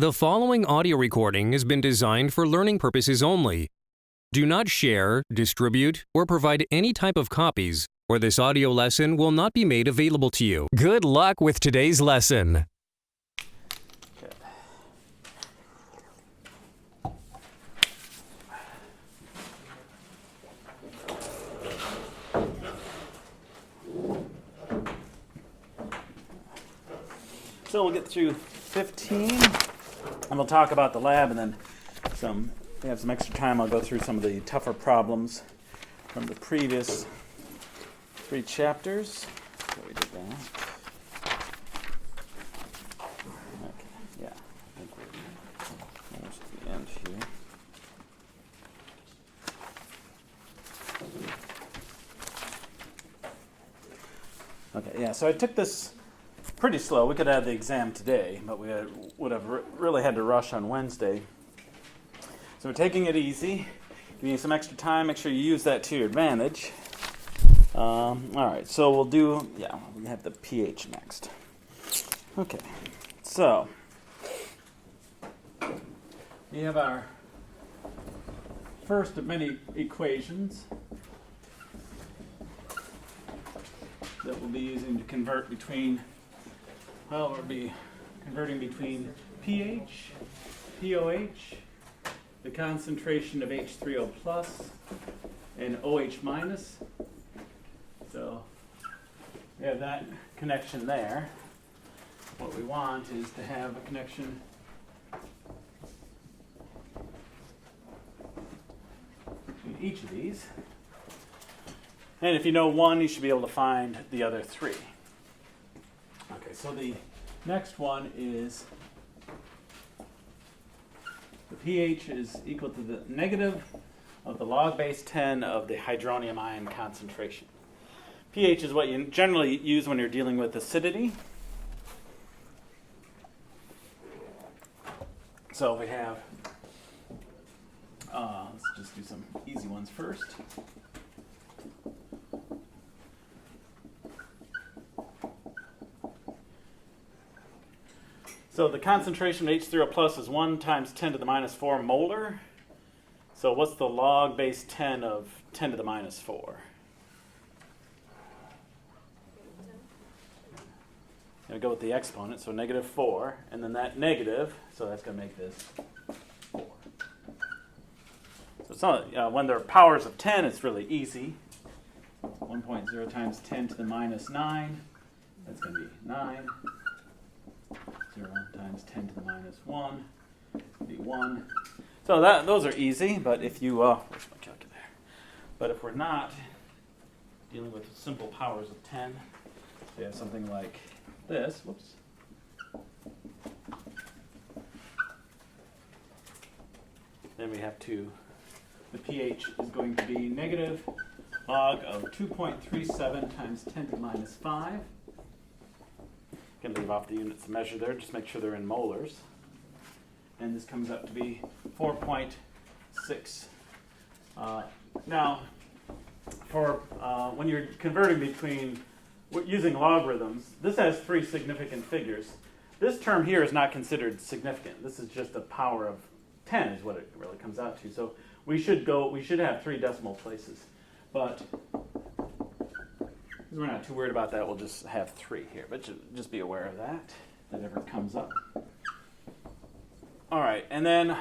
The following audio recording has been designed for learning purposes only. Do not share, distribute, or provide any type of copies, or this audio lesson will not be made available to you. Good luck with today's lesson. So we'll get through 15, and we'll talk about the lab, and then we have some extra time. I'll go through some of the tougher problems from the previous 3 chapters. So we did that. Okay, yeah, I think we're almost at the end here. Okay, yeah, so I took this pretty slow. We could have the exam today, but we would have really had to rush on Wednesday. So we're taking it easy, giving you some extra time. Make sure you use that to your advantage. All right, so we have the pH next. Okay, so we have our first of many equations that we'll be using to convert between. Well, we'll be converting between pH, pOH, the concentration of H3O plus, and OH minus. So we have that connection there. What we want is to have a connection between each of these. And if you know one, you should be able to find the other 3. Okay, so the next one is the pH is equal to the negative of the log base 10 of the hydronium ion concentration. pH is what you generally use when you're dealing with acidity. So we have, let's just do some easy ones first. So the concentration of H3O plus is 1 times 10 to the minus 4 molar. So what's the log base 10 of 10 to the minus 4? Going to go with the exponent, so negative 4. And then that negative, so that's going to make this 4. So it's not, when there are powers of 10, it's really easy. 1.0 times 10 to the minus 9. That's going to be 9. 0 times 10 to the minus 1 would be 1. So those are easy, but if you, where's my calculator? But if we're not dealing with simple powers of 10, we have something like this. Whoops. Then we have the pH is going to be negative log of 2.37 times 10 to the minus 5. Can leave off the units of measure there, just make sure they're in molars. And this comes up to be 4.6. Now, for when you're converting between using logarithms, this has 3 significant figures. This term here is not considered significant. This is just a power of 10 is what it really comes out to. So we should have 3 decimal places. But we're not too worried about that. We'll just have 3 here. But just be aware of that, if that ever comes up. All right, and then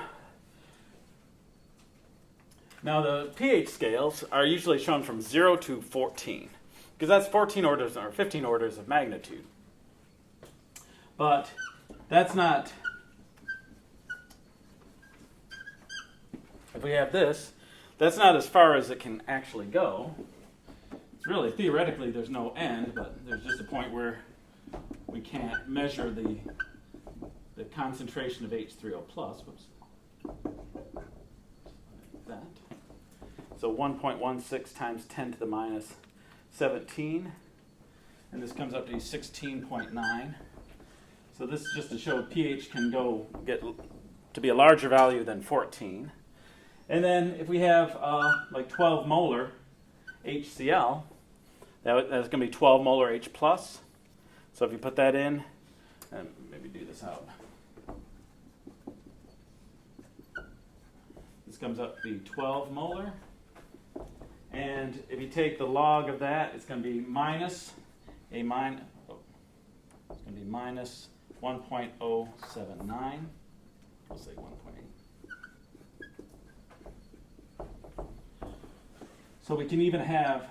now the pH scales are usually shown from 0 to 14, because that's 14 orders or 15 orders of magnitude. But that's not, if we have this, that's not as far as it can actually go. Really, theoretically, there's no end, but there's just a point where we can't measure the concentration of H3O plus. Whoops. Like that. So 1.16 times 10 to the minus 17, and this comes up to 16.9. So this is just to show pH can get to be a larger value than 14. And then if we have like 12 molar HCl, that's going to be 12 molar H plus. So if you put that in, and maybe do this out. comes up to be 12 molar. And if you take the log of that, it's going to be minus 1.079. We'll say 1.8. So we can even have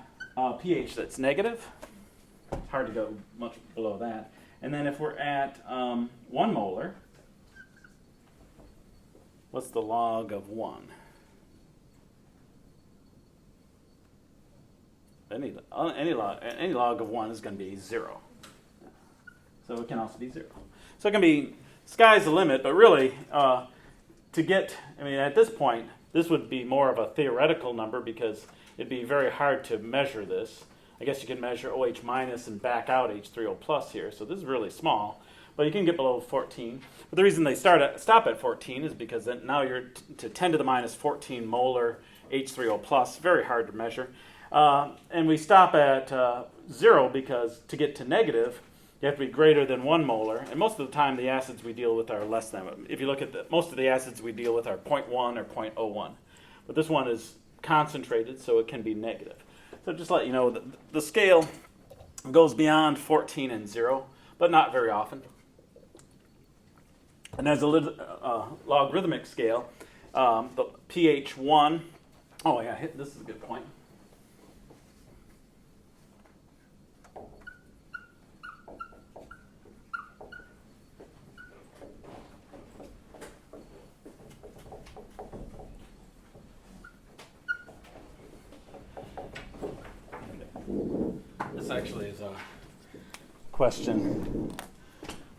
pH that's negative. It's hard to go much below that. And then if we're at 1 molar, what's the log of 1? Any log of 1 is going to be 0. So it can also be 0. So it can be, sky's the limit, but really, to get, at this point, this would be more of a theoretical number because it'd be very hard to measure this. I guess you can measure OH minus and back out H3O plus here, so this is really small. But you can get below 14. But the reason they stop at 14 is because then now you're to 10 to the minus 14 molar H3O plus, very hard to measure. And we stop at 0 because to get to negative, you have to be greater than 1 molar. And most of the time, the acids we deal with are less than. If you look at most of the acids we deal with are 0.1 or 0.01. But this one is concentrated, so it can be negative. So just to let you know, the scale goes beyond 14 and 0, but not very often. And as a logarithmic scale, the pH 1, oh yeah, this is a good point. This actually is a question.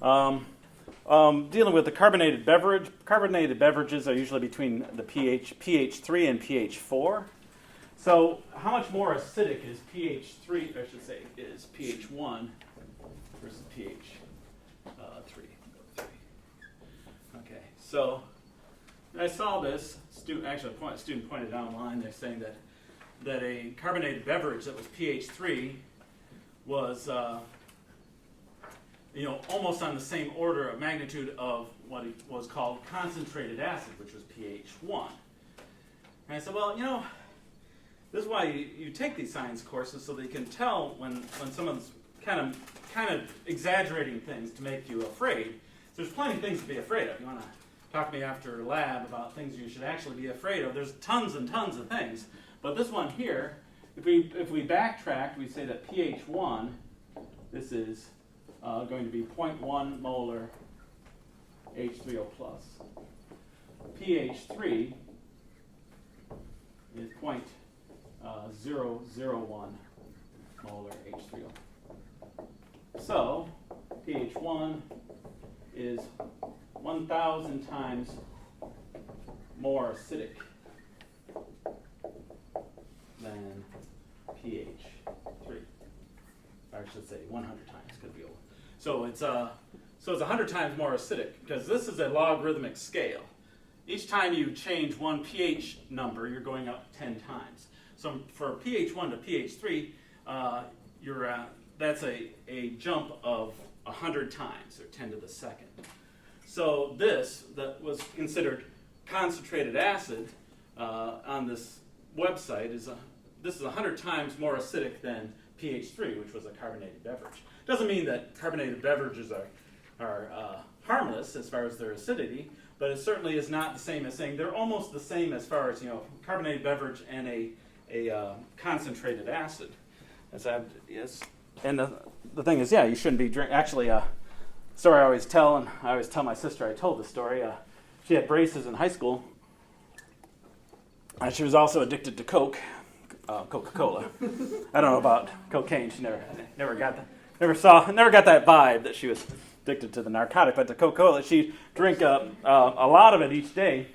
Dealing with the carbonated beverage. Carbonated beverages are usually between the pH 3 and pH 4. So how much more acidic is pH 3, I should say, is pH 1 versus pH 3? Okay, so I saw this, a student pointed out online, they're saying that a carbonated beverage that was pH 3 was almost on the same order of magnitude of what was called concentrated acid, which was pH 1. And I said, well, this is why you take these science courses, so that you can tell when someone's kind of exaggerating things to make you afraid. So there's plenty of things to be afraid of. You want to talk to me after lab about things you should actually be afraid of. There's tons and tons of things. But this one here, if we backtrack, we say that pH 1, this is going to be 0.1 molar H3O plus. pH 3 is 0.001 molar H3O. So pH 1 is 1,000 times more acidic than pH 3. Or I should say 100 times, could be old. So it's 100 times more acidic, because this is a logarithmic scale. Each time you change one pH number, you're going up 10 times. So for pH 1 to pH 3, that's a jump of 100 times, or 10 to the second. So this, that was considered concentrated acid on this website, this is 100 times more acidic than pH 3, which was a carbonated beverage. Doesn't mean that carbonated beverages are harmless as far as their acidity, but it certainly is not the same as saying they're almost the same as far as carbonated beverage and a concentrated acid. Yes. And the thing is, you shouldn't be drinking. Actually, story I always tell, and I always tell my sister I told this story. She had braces in high school. She was also addicted to Coca-Cola. I don't know about cocaine. She never got that vibe that she was addicted to the narcotic. But the Coca-Cola, she'd drink a lot of it each day.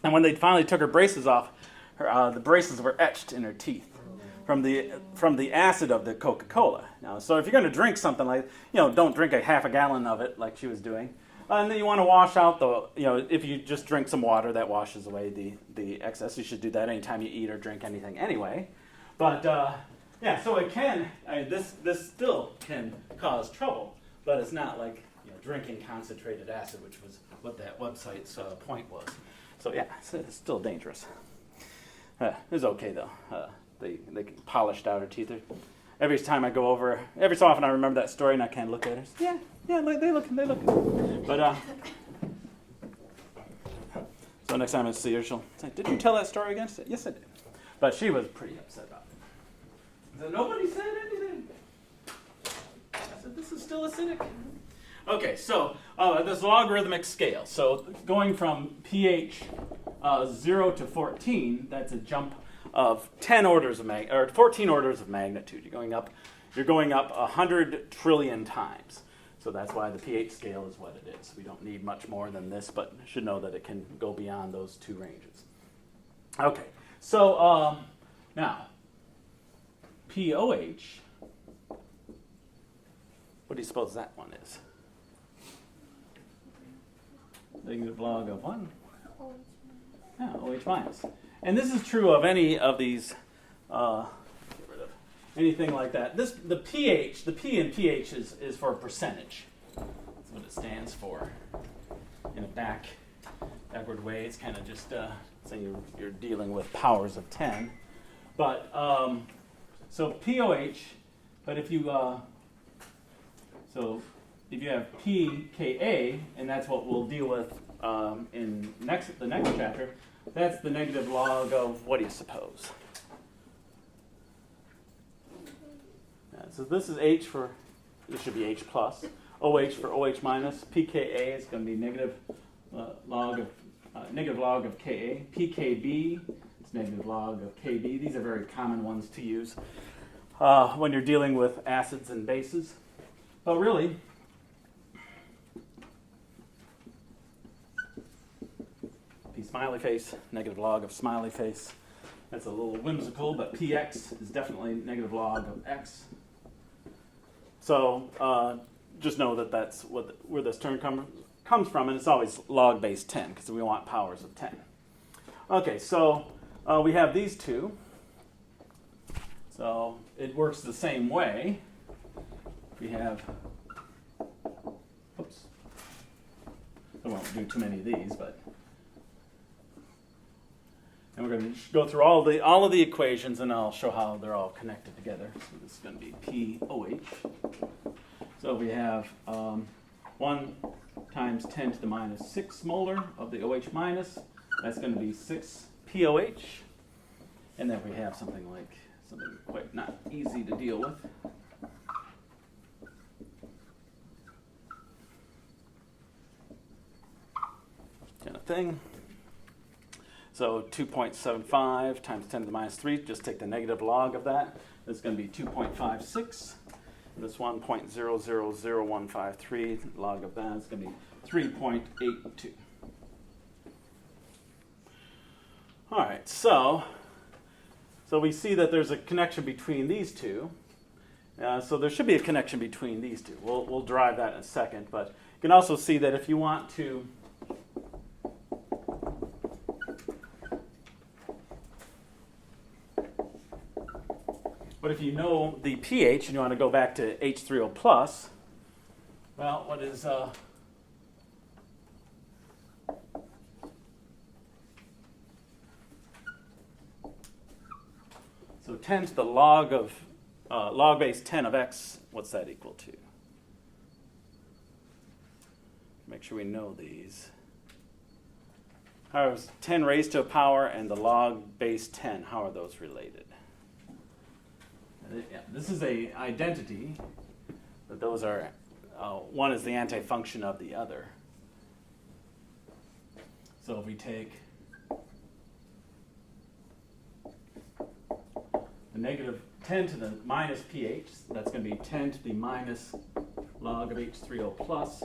And when they finally took her braces off, the braces were etched in her teeth from the acid of the Coca-Cola. Now, so if you're going to drink something like, don't drink a half a gallon of it like she was doing. And then you want to wash out if you just drink some water, that washes away the excess. You should do that anytime you eat or drink anything anyway. But, so it can, this still can cause trouble, but it's not like drinking concentrated acid, which was what that website's point was. So yeah, it's still dangerous. It's okay though. They polished out her teeth. Every time I go over, every so often I remember that story and I kind of look at her. Yeah, they looking. But so next time I see her, she'll say, "Did you tell that story again?" She said, "Yes, I did." But she was pretty upset about it. So nobody said anything. I said, "This is still acidic." Okay, so this logarithmic scale. So going from pH 0 to 14, that's a jump of 10 orders of 14 orders of magnitude. You're going up 100 trillion times. So that's why the pH scale is what it is. We don't need much more than this, but you should know that it can go beyond those two ranges. Okay, so now pOH. What do you suppose that one is? Negative log of 1? Yeah, OH minus. And this is true of any of these, get rid of anything like that. The pH, the P in pH is for percentage. That's what it stands for. In a backward way, it's kind of just saying you're dealing with powers of 10. But, so POH, but if you have pKa, and that's what we'll deal with in the next chapter, that's the negative log of, what do you suppose? So this is H for, this should be H plus. OH for OH minus. pKa is going to be negative log of Ka. pKb is negative log of Kb. These are very common ones to use when you're dealing with acids and bases. But really, P smiley face, negative log of smiley face. That's a little whimsical, but Px is definitely negative log of x. So just know that that's where this term comes from, and it's always log base 10 because we want powers of 10. Okay, so we have these two. So it works the same way. We have, oops, I won't do too many of these, but, and we're going to go through all of the equations, and I'll show how they're all connected together. So this is going to be POH. So we have 1 times 10 to the minus 6 molar of the OH minus. That's going to be 6 POH. And then we have something quite not easy to deal with. Kind of thing. So 2.75 times 10 to the minus 3, just take the negative log of that. That's going to be 2.56. This 1.000153, log of that is going to be 3.82. All right, so we see that there's a connection between these two. So there should be a connection between these two. We'll derive that in a second, but you can also see that if you want to but if you know the pH and you want to go back to H3O plus, well, what is so 10 to the log base 10 of x, what's that equal to? Make sure we know these. How is 10 raised to a power and the log base 10, how are those related? Yeah, this is a identity, but those are, one is the antifunction of the other. So if we take the negative 10 to the minus pH, that's going to be 10 to the minus log of H3O plus.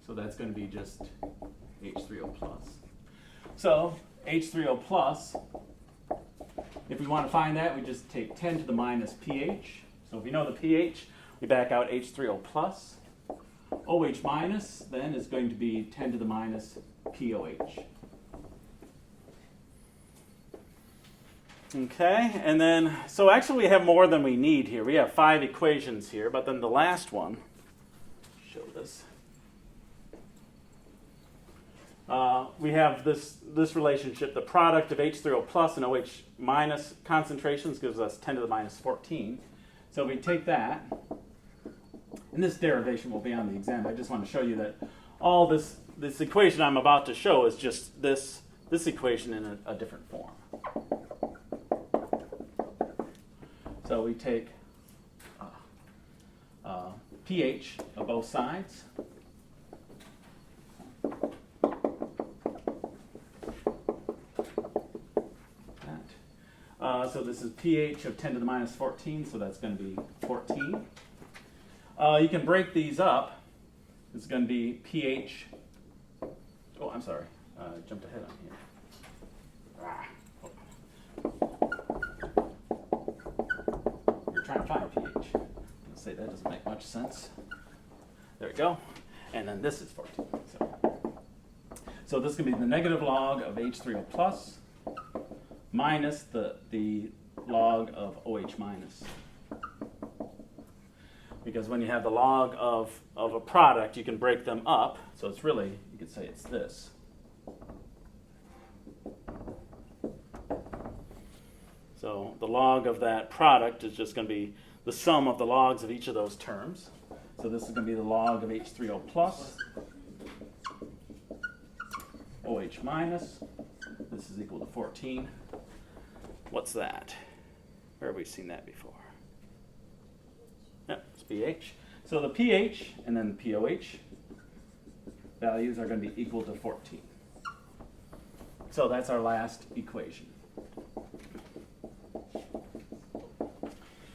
So that's going to be just H3O plus. So H3O plus, if we want to find that, we just take 10 to the minus pH. So if we know the pH, we back out H3O plus. OH minus then is going to be 10 to the minus POH. Okay, and then, so actually we have more than we need here. We have 5 equations here, but then the last one, show this. we have this relationship. The product of H3O plus and OH minus concentrations gives us 10 to the minus 14. So we take that, and this derivation will be on the exam. I just want to show you that all this equation I'm about to show is just this equation in a different form. So we take pH of both sides. So this is pH of 10 to the minus 14, so that's going to be 14. You can break these up. It's going to be pH. Oh, I'm sorry. Jumped ahead on here. You're trying to find pH. Let's say that doesn't make much sense. There we go. And then this is 14. So this can be the negative log of H3O plus minus the log of OH minus. Because when you have the log of a product, you can break them up. So it's really, you could say it's this. So the log of that product is just going to be the sum of the logs of each of those terms. So this is going to be the log of H3O plus, OH minus. This is equal to 14. What's that? Where have we seen that before? Yep, it's pH. So the pH and then the pOH values are going to be equal to 14. So that's our last equation.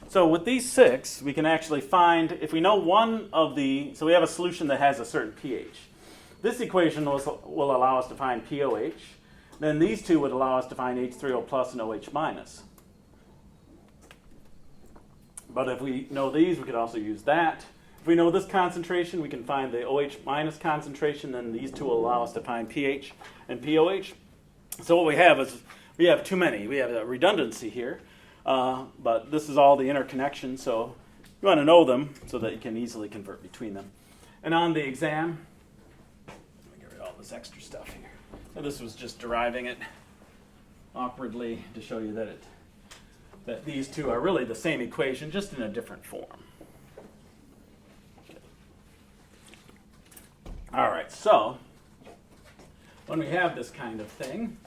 So with these 6, we can actually find, if we know one of the, so we have a solution that has a certain pH. This equation will allow us to find pOH. Then these two would allow us to find H3O plus and OH minus. But if we know these, we could also use that. If we know this concentration, we can find the OH minus concentration. Then these two will allow us to find pH and pOH. So what we have is we have too many. We have a redundancy here. But this is all the interconnections. So you want to know them so that you can easily convert between them. And on the exam, let me get rid of all this extra stuff here. So this was just deriving it awkwardly to show you that these two are really the same equation, just in a different form. Okay. All right, so when we have this kind of thing,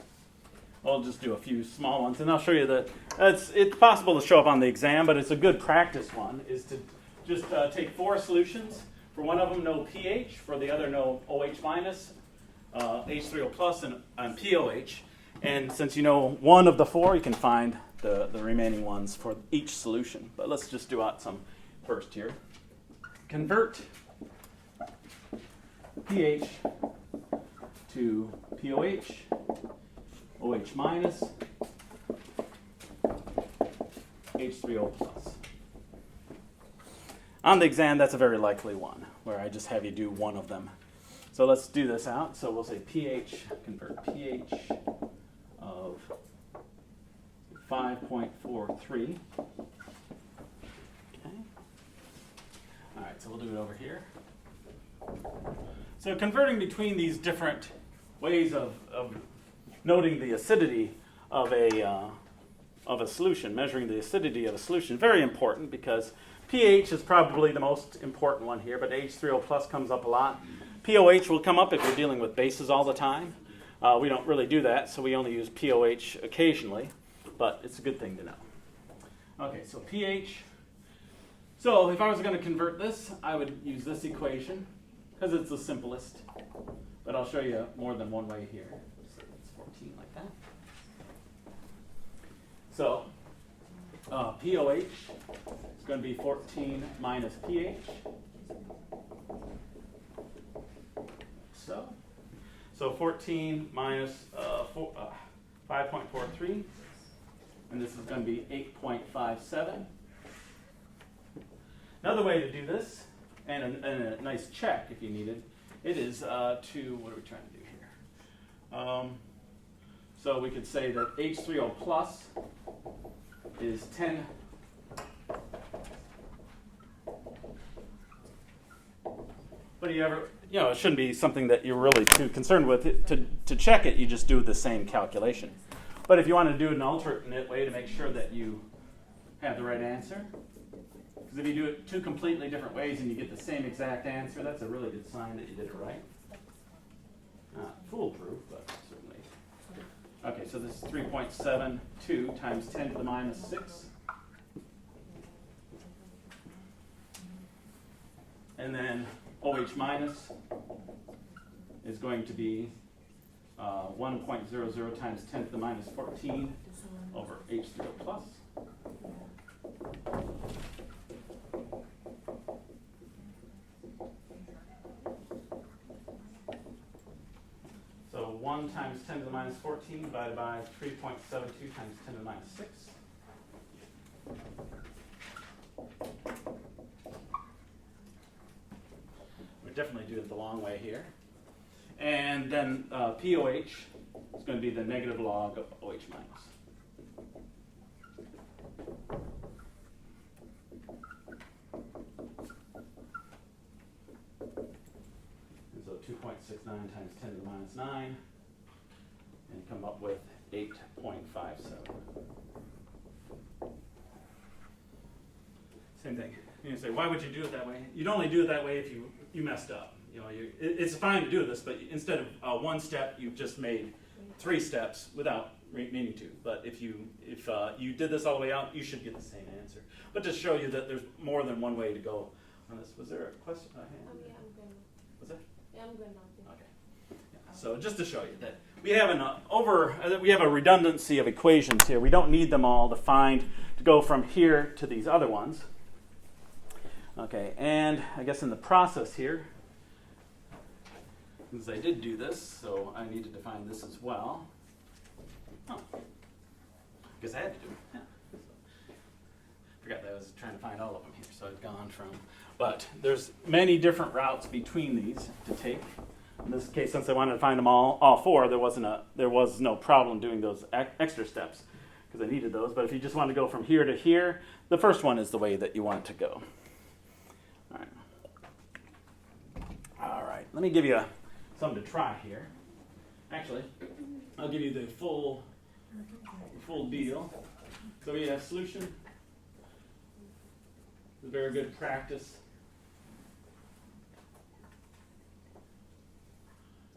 I'll just do a few small ones, and I'll show you that it's possible to show up on the exam, but it's a good practice one, is to just take 4 solutions. For one of them, no pH. For the other, no OH minus. H3O plus and pOH, and since you know one of the 4, you can find the remaining ones for each solution. But let's just do out some first here. Convert pH to pOH, OH minus, H3O plus. On the exam, that's a very likely one, where I just have you do one of them. So let's do this out. So we'll say pH, convert pH of 5.43. Okay. All right, so we'll do it over here. So converting between these different ways of noting the acidity of a solution, measuring the acidity of a solution, very important because pH is probably the most important one here, but H3O plus comes up a lot. pOH will come up if you're dealing with bases all the time. We don't really do that, so we only use pOH occasionally, but it's a good thing to know. Okay, so pH. So if I was going to convert this, I would use this equation because it's the simplest, but I'll show you more than one way here. So it's 14 like that. So pOH is going to be 14 minus pH. So 14 minus 5.43, and this is going to be 8.57. Another way to do this, and a nice check if you needed, it is to, what are we trying to do here? So we could say that H3O plus is 10. But it shouldn't be something that you're really too concerned with. To check it, you just do the same calculation. But if you want to do it an alternate way to make sure that you have the right answer, because if you do it two completely different ways and you get the same exact answer, that's a really good sign that you did it right. Not foolproof, but certainly. Okay, so this is 3.72 times 10 to the minus 6. And then OH minus is going to be 1.00 times 10 to the minus 14 over H3O plus. So 1 times 10 to the minus 14 divided by 3.72 times 10 to the minus 6. We definitely do it the long way here. And then POH is going to be the negative log of OH minus. And so 2.69 times 10 to the minus 9, and you come up with 8.57. Same thing. You say, why would you do it that way? You'd only do it that way if you messed up. It's fine to do this, but instead of one step, you've just made 3 steps without meaning to. But if you did this all the way out, you should get the same answer. But to show you that there's more than one way to go on this. Was there a question? Yeah, I'm good. Was that? Yeah, I'm good now. Okay. Yeah. So just to show you that we have a redundancy of equations here. We don't need them all to go from here to these other ones. Okay, and I guess in the process here, since I did do this, so I need to define this as well. Oh, I guess I had to do it. Yeah. Forgot that I was trying to find all of them here, so I've gone from. But there's many different routes between these to take. In this case, since I wanted to find them all 4, there was no problem doing those extra steps because I needed those. But if you just want to go from here to here, the first one is the way that you want it to go. All right. Let me give you something to try here. Actually, I'll give you the full deal. So we have solution. It's a very good practice.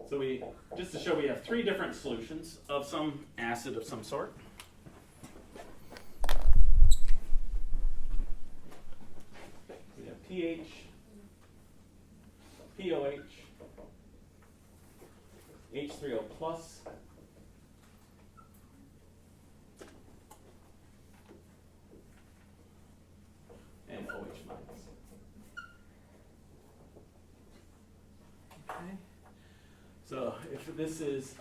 So just to show we have 3 different solutions of some acid of some sort. We have pH, POH, H3O plus, and OH minus. Okay. So if this is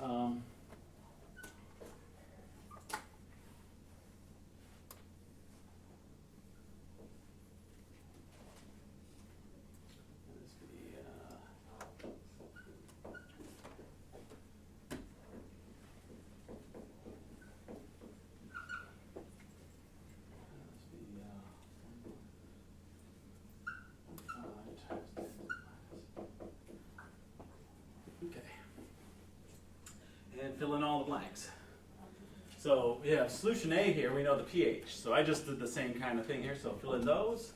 fill in all the blanks. So we have solution A here, we know the pH. So I just did the same kind of thing here, so fill in those.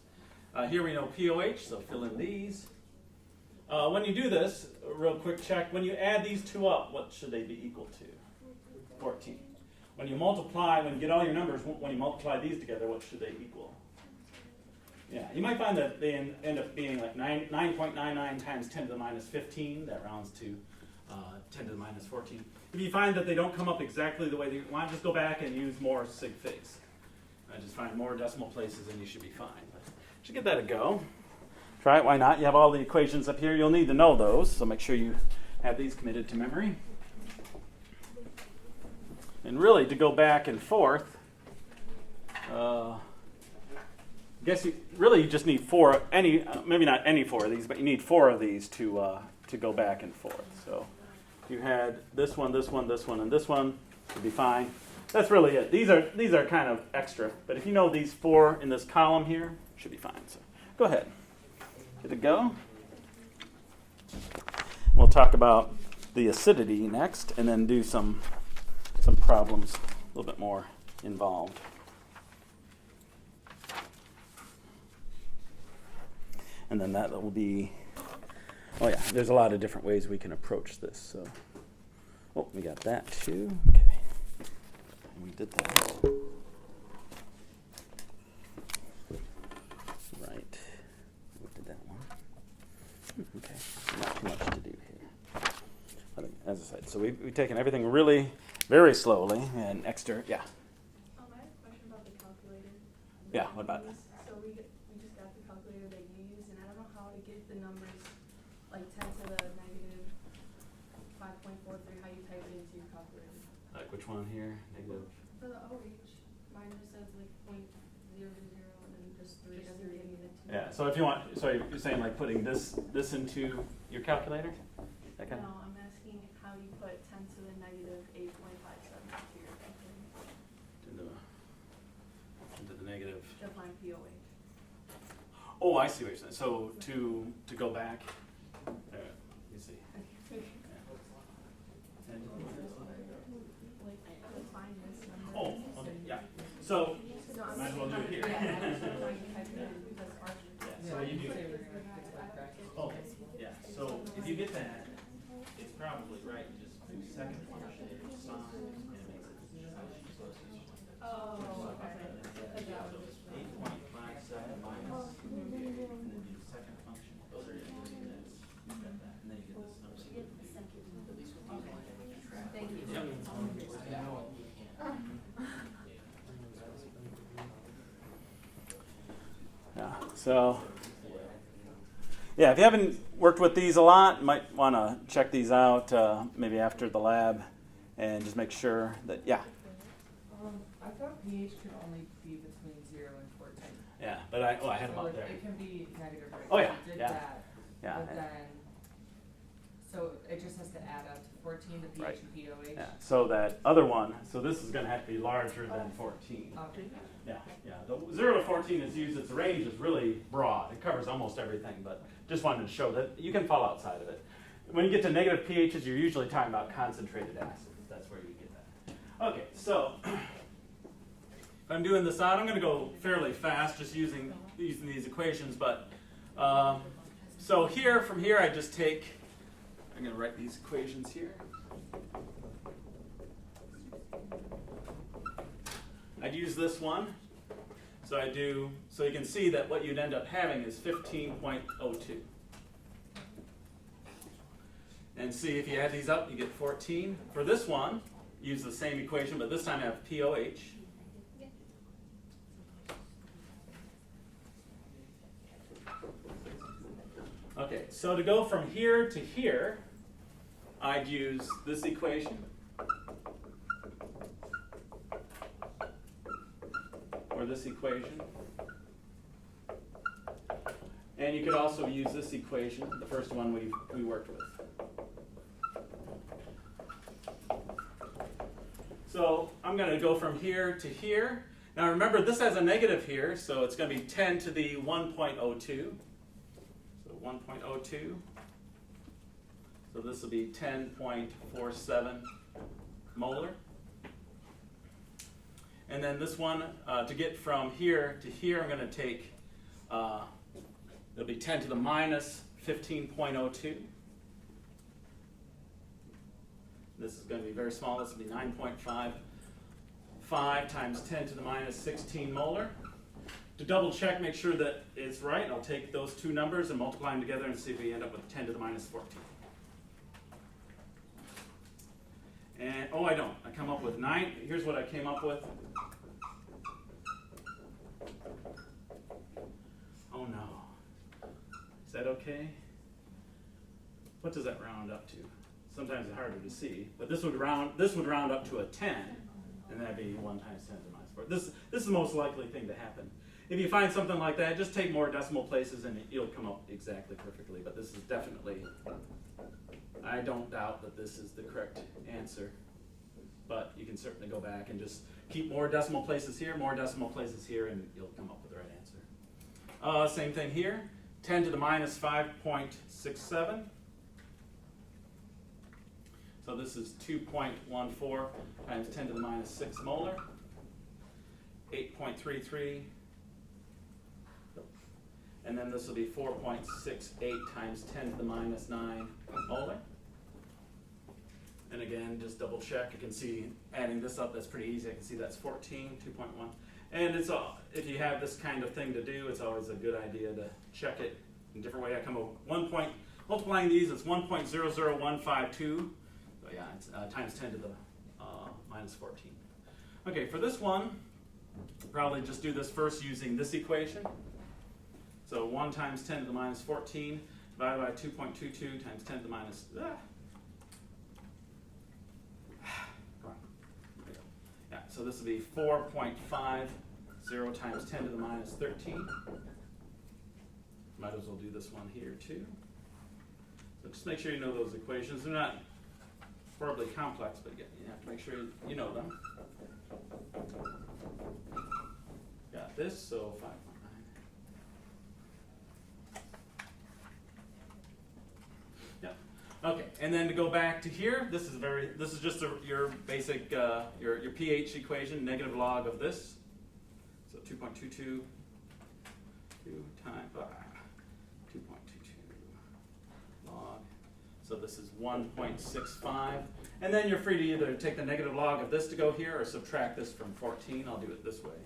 Here we know POH, so fill in these. When you do this, a real quick check, when you add these 2 up, what should they be equal to? 14. When you get all your numbers, when you multiply these together, what should they equal? Yeah, you might find that they end up being like 9.99 times 10 to the minus 15. That rounds to 10 to the minus 14. If you find that they don't come up exactly the way you want, just go back and use more sig figs. Just find more decimal places and you should be fine. But you should give that a go. Try it, why not? You have all the equations up here. You'll need to know those, so make sure you have these committed to memory. And really, to go back and forth, I guess you just need 4, maybe not any 4 of these, but you need 4 of these to go back and forth. So if you had this one, this one, this one, and this one, it'd be fine. That's really it. These are kind of extra, but if you know these 4 in this column here, it should be fine. So go ahead. Good to go. talk about the acidity next, and then do some problems a little bit more involved. And then that will be, oh yeah, there's a lot of different ways we can approach this. So, oh, we got that too. Okay, and we did that. Right, we did that one. Okay, not too much to do here. But as I said, so we've taken everything really very slowly, and extra, yeah. I have a question about the calculator. Yeah, what about that? So we just got the calculator that you use, and I don't know how to get the numbers, like 10 to the negative 5.43, how you type it into your calculator. Like which one here? Negative. For the OH, mine just says like 0.00 and then just 3 doesn't give me the 2. Yeah. So if you want, so you're saying like putting this into your calculator? That kind No, I'm asking how you put 10 to the negative 8.57 to your calculator. Into the negative. Define POH. Oh, I see what you're saying. So to go back, let me see. Like, define this number. Oh, okay, yeah. So No, I'm might as well do it here. Yeah, I'm just trying to type it in because ours is. Yeah, so you do. Oh, yeah. So if you get that, it's probably right. You just do second function, sine, and it makes it. Oh, okay. 8.57 minus, and then do the second function. Those are your units. You got that, and then you get this number. Thank you. Yep. Yeah. So, yeah, if you haven't worked with these a lot, you might want to check these out maybe after the lab, and just make sure that I thought pH could only be between 0 and 14. Yeah, but I had them So up there. it can be negative, right? Oh, yeah, So it did yeah, that, yeah, but then, so it just has to add up to 14, the pH Right. and POH? Yeah. So that other one, so this is going to have to be larger than 14. Okay. Yeah, yeah. The 0 to 14 is used. Its range is really broad. It covers almost everything, but just wanted to show that you can fall outside of it. When you get to negative pHs, you're usually talking about concentrated acids. That's where you get that. Okay, so if I'm doing this out, I'm going to go fairly fast, just using these equations. But so here, from here, I just take. I'm going to write these equations here. I'd use this one. So I do, so you can see that what you'd end up having is 15.02. And see, if you add these up, you get 14. For this one, use the same equation, but this time I have POH. Okay, so to go from here to here, I'd use this equation. Or this equation. And you could also use this equation, the first one we worked with. So I'm going to go from here to here. Now remember, this has a negative here, so it's going to be 10 to the 1.02. So 1.02. So this will be 10.47 molar. And then this one, to get from here to here, I'm going to take, it'll be 10 to the minus 15.02. This is going to be very small. This will be 9.55 times 10 to the minus 16 molar. To double check, make sure that it's right, I'll take those two numbers and multiply them together and see if we end up with 10 to the minus 14. And, oh, I don't. I come up with 9. Here's what I came up with. Oh, no. Is that okay? What does that round up to? Sometimes it's harder to see. But this would round up to a 10, and that'd be 1 times 10 to the minus 4. This is the most likely thing to happen. If you find something like that, just take more decimal places, and you'll come up exactly perfectly. But this is definitely... I don't doubt that this is the correct answer, but you can certainly go back and just keep more decimal places here, and you'll come up with the right answer. Same thing here, 10 to the minus 5.67. So this is 2.14 times 10 to the minus 6 molar. 8.33. And then this will be 4.68 times 10 to the minus 9 molar. And again, just double check. You can see adding this up, that's pretty easy. I can see that's 14, 2.1. And it's if you have this kind of thing to do, it's always a good idea to check it in a different way. I come up with multiplying these, it's 1.00152. So yeah, it's times 10 to the minus 14. Okay, for this one, probably just do this first using this equation. So 1 times 10 to the minus 14 divided by 2.22 times 10 to the minus... Come on. There we go. Yeah, so this will be 4.50 times 10 to the minus 13. Might as well do this one here too. So just make sure you know those equations. They're not horribly complex, but you have to make sure you know them. Got this, so 5.9. Yeah. Okay, and then to go back to here, this is just your basic your pH equation, negative log of this. So 2.22 2 times 2.22 log. So this is 1.65. And then you're free to either take the negative log of this to go here or subtract this from 14. I'll do it this way.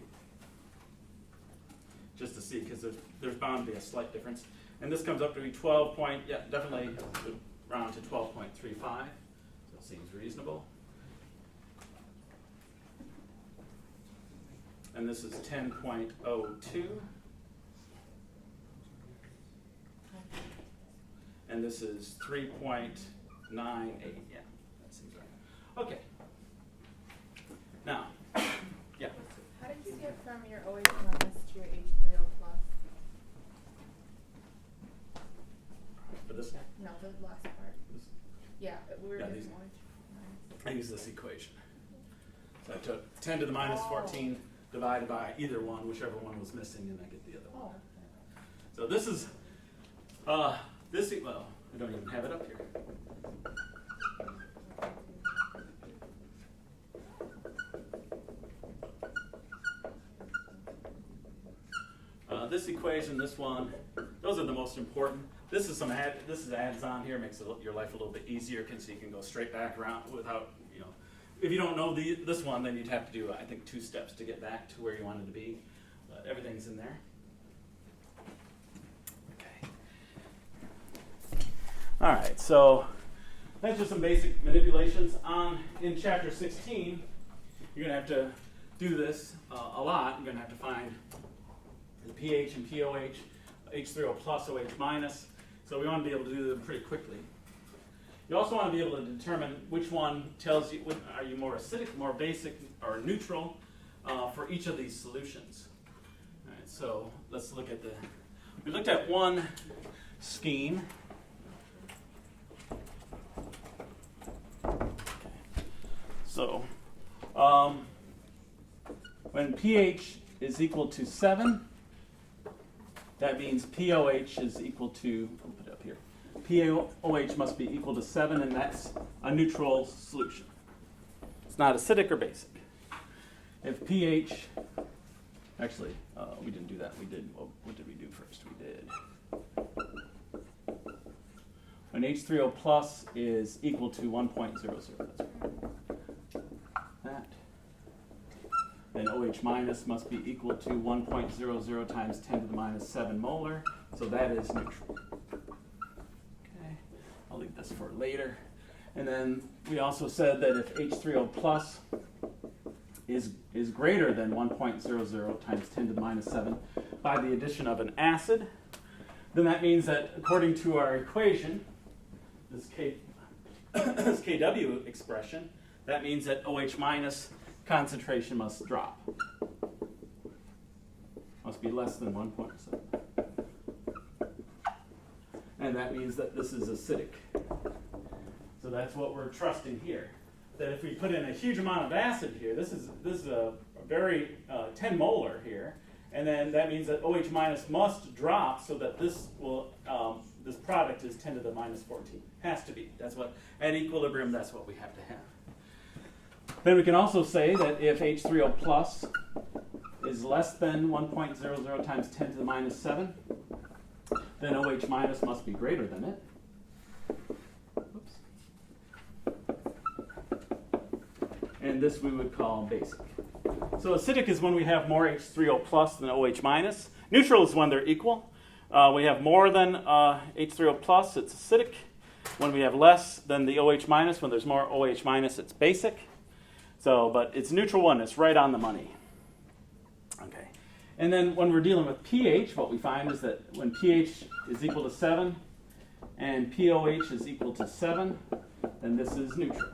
Just to see, because there's bound to be a slight difference. And this comes up to be 12 point, yeah, definitely round to 12.35. So it seems reasonable. And this is 10.02. And this is 3.98. Yeah, that seems right. Okay. Now, yeah. How did you get from your OH minus to your H3O plus? For this one? No, the last part. Yeah, we were doing these- OH minus. I use this equation. So I took 10 to the minus 14 divided by either one, whichever one was missing, and I get the other one. So this is, well, I don't even have it up here. This equation, this one, those are the most important. This is adds on here, makes your life a little bit easier, because you can go straight back around without, if you don't know this one, then you'd have to do, I think, 2 steps to get back to where you wanted to be. But everything's in there. Okay. All right, so that's just some basic manipulations. In chapter 16, you're going to have to do this a lot. You're going to have to find the pH and POH, H3O plus, OH minus. So we want to be able to do them pretty quickly. You also want to be able to determine which one tells you, are you more acidic, more basic, or neutral for each of these solutions. All right, so let's look at we looked at one scheme. Okay. So when pH is equal to 7, that means POH is equal to, I'll put it up here. POH must be equal to 7, and that's a neutral solution. It's not acidic or basic. If pH, actually, we didn't do that. We did, what did we do first? We did, when H3O plus is equal to 1.00, that's that. Then OH minus must be equal to 1.00 times 10 to the minus 7 molar. So that is neutral. Okay, I'll leave this for later. And then we also said that if H3O plus is greater than 1.00 times 10 to the minus 7 by the addition of an acid, then that means that according to our equation, this KW expression, that means that OH minus concentration must drop. Must be less than 1.7. And that means that this is acidic. So that's what we're trusting here. That if we put in a huge amount of acid here, this is a very 10 molar here, and then that means that OH minus must drop so that this will this product is 10 to the minus 14. Has to be. That's what, at equilibrium, that's what we have to have. Then we can also say that if H3O plus is less than 1.00 times 10 to the minus 7, then OH minus must be greater than it. Oops. And this we would call basic. So acidic is when we have more H3O plus than OH minus. Neutral is when they're equal. We have more than H3O plus, it's acidic. When we have less than the OH minus, when there's more OH minus, it's basic. So, but it's neutral one, it's right on the money. Okay. And then when we're dealing with pH, what we find is that when pH is equal to 7 and pOH is equal to 7, then this is neutral.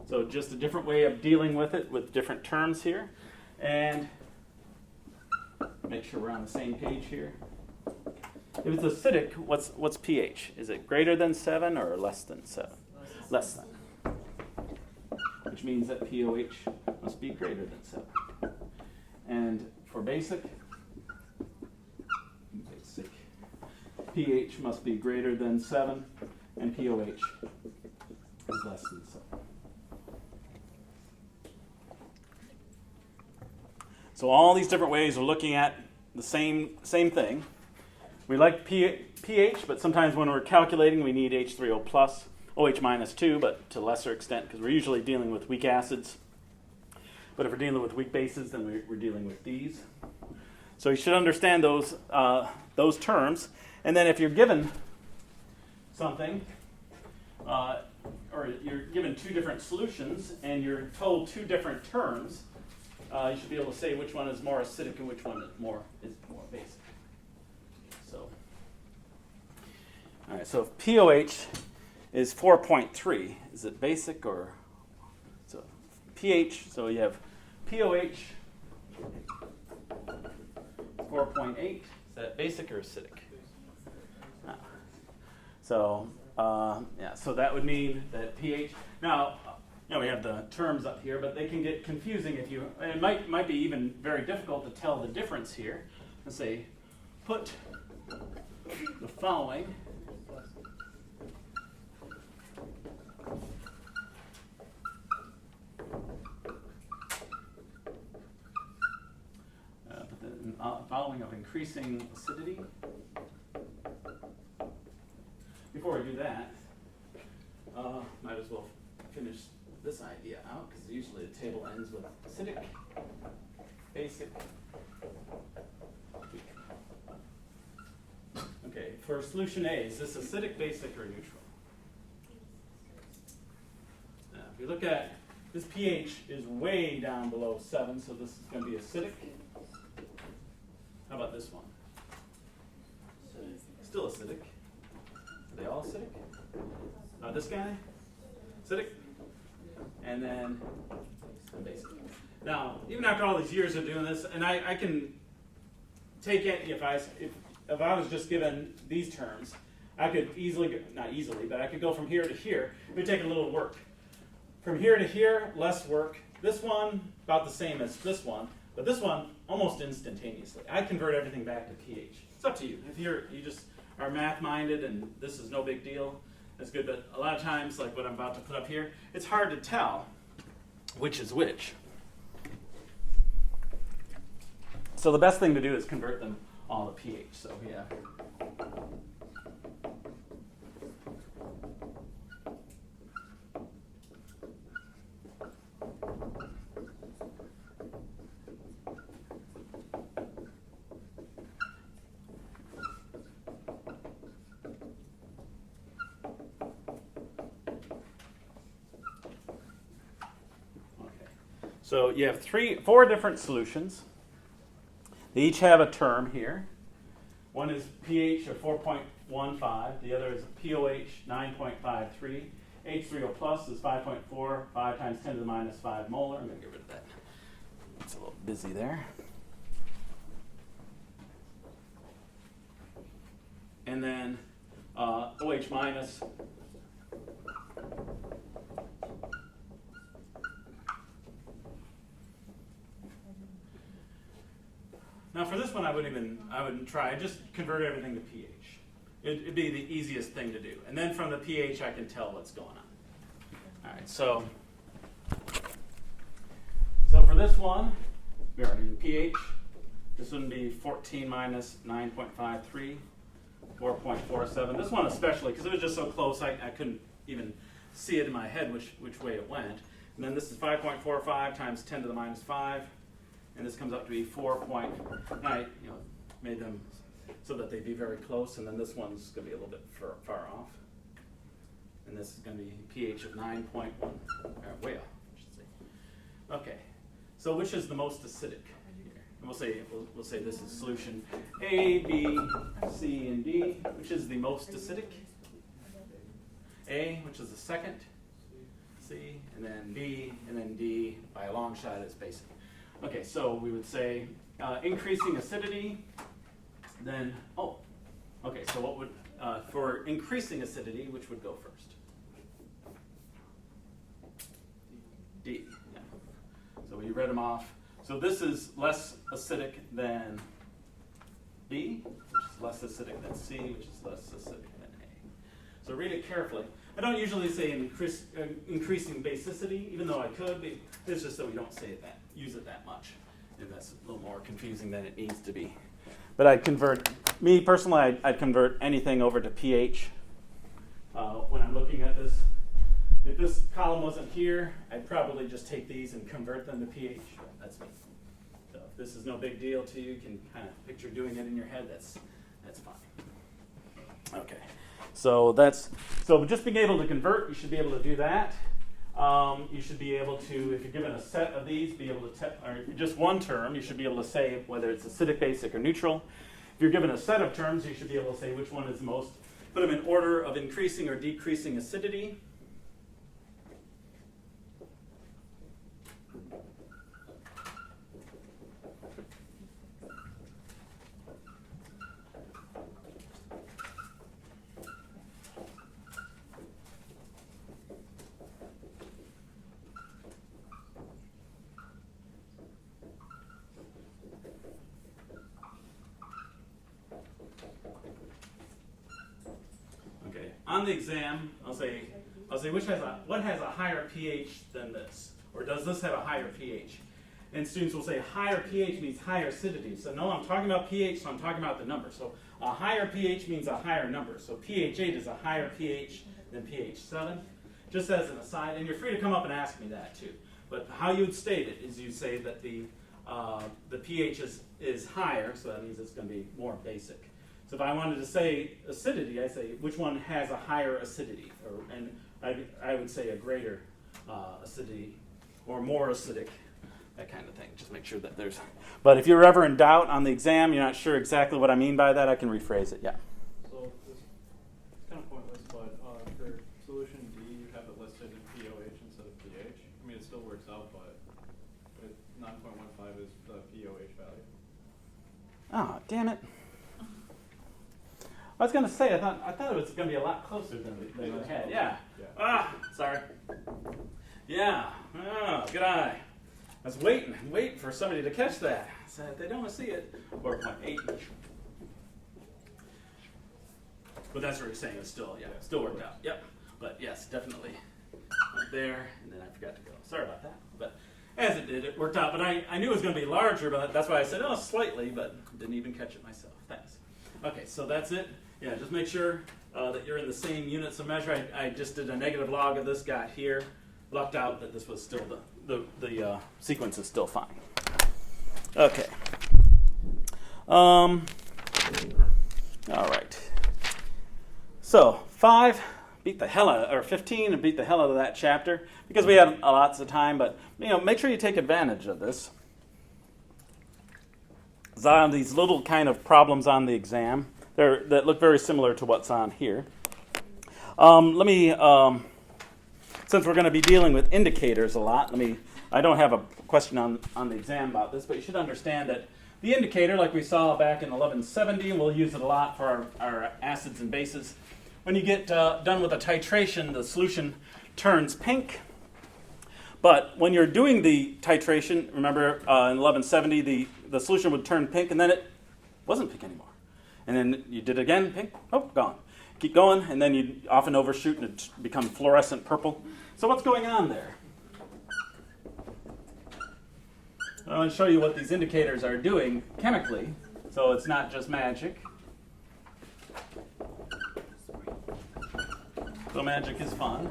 So just a different way of dealing with it with different terms here. And make sure we're on the same page here. If it's acidic, what's pH? Is it greater than 7 or less than 7? Less than. Which means that pOH must be greater than 7. And for basic, pH must be greater than 7, and pOH is less than 7. So all these different ways of looking at the same thing. We like pH, but sometimes when we're calculating, we need H3O plus, OH minus too, but to a lesser extent, because we're usually dealing with weak acids. But if we're dealing with weak bases, then we're dealing with these. So you should understand those terms. And then if you're given something, or you're given two different solutions, and you're told two different terms, you should be able to say which one is more acidic and which one is more basic. So, all right. So if pOH is 4.3, is it basic or so? pH. So you have pOH 4.8. Is that basic or acidic? So yeah. So that would mean that pH. Now. We have the terms up here, but they can get confusing if you, and it might be even very difficult to tell the difference here. Let's say, put the following. Following of increasing acidity. Before we do that, might as well finish this idea out, because usually the table ends with acidic, basic, weak. Okay, for solution A, is this acidic, basic, or neutral? Now, if you look at this pH is way down below 7, so this is going to be acidic. How about this one? Still acidic. Are they all acidic? This guy? Acidic? And then basic. Now, even after all these years of doing this, and I can take it, if I was just given these terms, I could easily, not easily, but I could go from here to here. It would take a little work. From here to here, less work. This one, about the same as this one, but this one, almost instantaneously. I convert everything back to pH. It's up to you. If you just are math-minded and this is no big deal, that's good, but a lot of times, like what I'm about to put up here, it's hard to tell which is which. So the best thing to do is convert them all to pH. So yeah. So you have four different solutions. They each have a term here. One is pH of 4.15. The other is pOH 9.53. H3O plus is 5.4. 5 times 10 to the minus 5 molar. I'm going to get rid of that. It's a little busy there. And then OH minus Now for this one, I wouldn't try. I'd just convert everything to pH. It'd be the easiest thing to do. And then from the pH, I can tell what's going on. All right, so for this one, we already in pH. This would be 14 minus 9.53, 4.47. This one especially, because it was just so close, I couldn't even see it in my head which way it went. And then this is 5.45 times 10 to the minus 5. And this comes up to be 4. And I made them so that they'd be very close. And then this one's going to be a little bit far off. And this is going to be pH of 9.1. Way off, I should say. Okay. So which is the most acidic here? And we'll say this is solution A, B, C, and D. Which is the most acidic? A, which is the second. C, and then B, and then D. By a long shot, it's basic. Okay, so we would say increasing acidity. Then okay. So what would for increasing acidity, which would go first? D. Yeah. So we read them off. So this is less acidic than B, which is less acidic than C, which is less acidic than A. So read it carefully. I don't usually say increasing basicity, even though I could. But it's just that we don't use it that much, and that's a little more confusing than it needs to be. But I'd convert anything over to pH when I'm looking at this. If this column wasn't here, I'd probably just take these and convert them to pH. That's me. So if this is no big deal to you, you can kind of picture doing it in your head. That's fine. Okay. So just being able to convert, you should be able to do that. You should be able to, if you're given a set of these, be able to, or just one term, you should be able to say whether it's acidic, basic, or neutral. If you're given a set of terms, you should be able to say which one is most. Put them in order of increasing or decreasing acidity. On the exam, I'll say what has a higher pH than this? Or does this have a higher pH? And students will say higher pH means higher acidity. So no, I'm talking about pH, so I'm talking about the number. So a higher pH means a higher number. So pH 8 is a higher pH than pH 7. Just as an aside, and you're free to come up and ask me that too. But how you would state it is you'd say that the pH is higher, so that means it's going to be more basic. So if I wanted to say acidity, I say which one has a higher acidity, and I would say a greater acidity or more acidic, that kind of thing. Just make sure that there's. But if you're ever in doubt on the exam, you're not sure exactly what I mean by that, I can rephrase it. Yeah. So this is kind of pointless, but for solution D, you have it listed in POH instead of pH. I mean, it still works out, but 9.15 is the POH value. Oh, damn it. I was going to say, I thought it was going to be a lot closer than I had. Yeah. Sorry. Yeah. Oh, good eye. I was waiting for somebody to catch that. So if they don't see it, 4.8. But that's what you're saying. It's still worked out. Yep. But yes, definitely right there. And then I forgot to go. Sorry about that. But as it did, it worked out. But I knew it was going to be larger, but that's why I said, slightly, but didn't even catch it myself. Thanks. Okay, so that's it. Yeah, just make sure that you're in the same units of measure. I just did a negative log of this, got here, lucked out that this was still the sequence is still fine. Okay. All right. So 5 beat the hell out, or 15 and beat the hell out of that chapter because we had lots of time. But make sure you take advantage of this. These little kind of problems on the exam that look very similar to what's on here. Let me, since we're going to be dealing with indicators a lot, I don't have a question on the exam about this, but you should understand that the indicator, like we saw back in 1170, and we'll use it a lot for our acids and bases. When you get done with a titration, the solution turns pink. But when you're doing the titration, remember in 1170, the the solution would turn pink, and then it wasn't pink anymore. And then you did it again, pink, oh, gone. Keep going, and then you often overshoot and it become fluorescent purple. So what's going on there? I want to show you what these indicators are doing chemically, so it's not just magic. So magic is fun.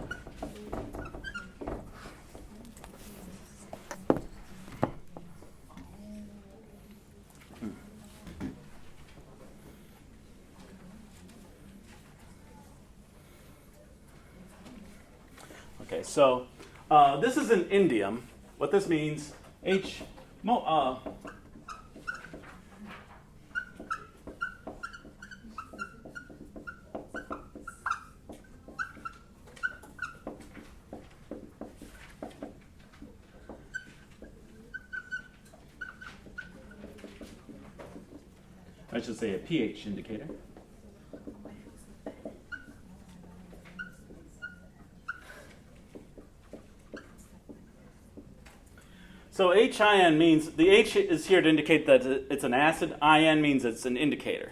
Okay, so this is an indium. What this means, I should say a pH indicator. So HIN means, the H is here to indicate that it's an acid, IN means it's an indicator.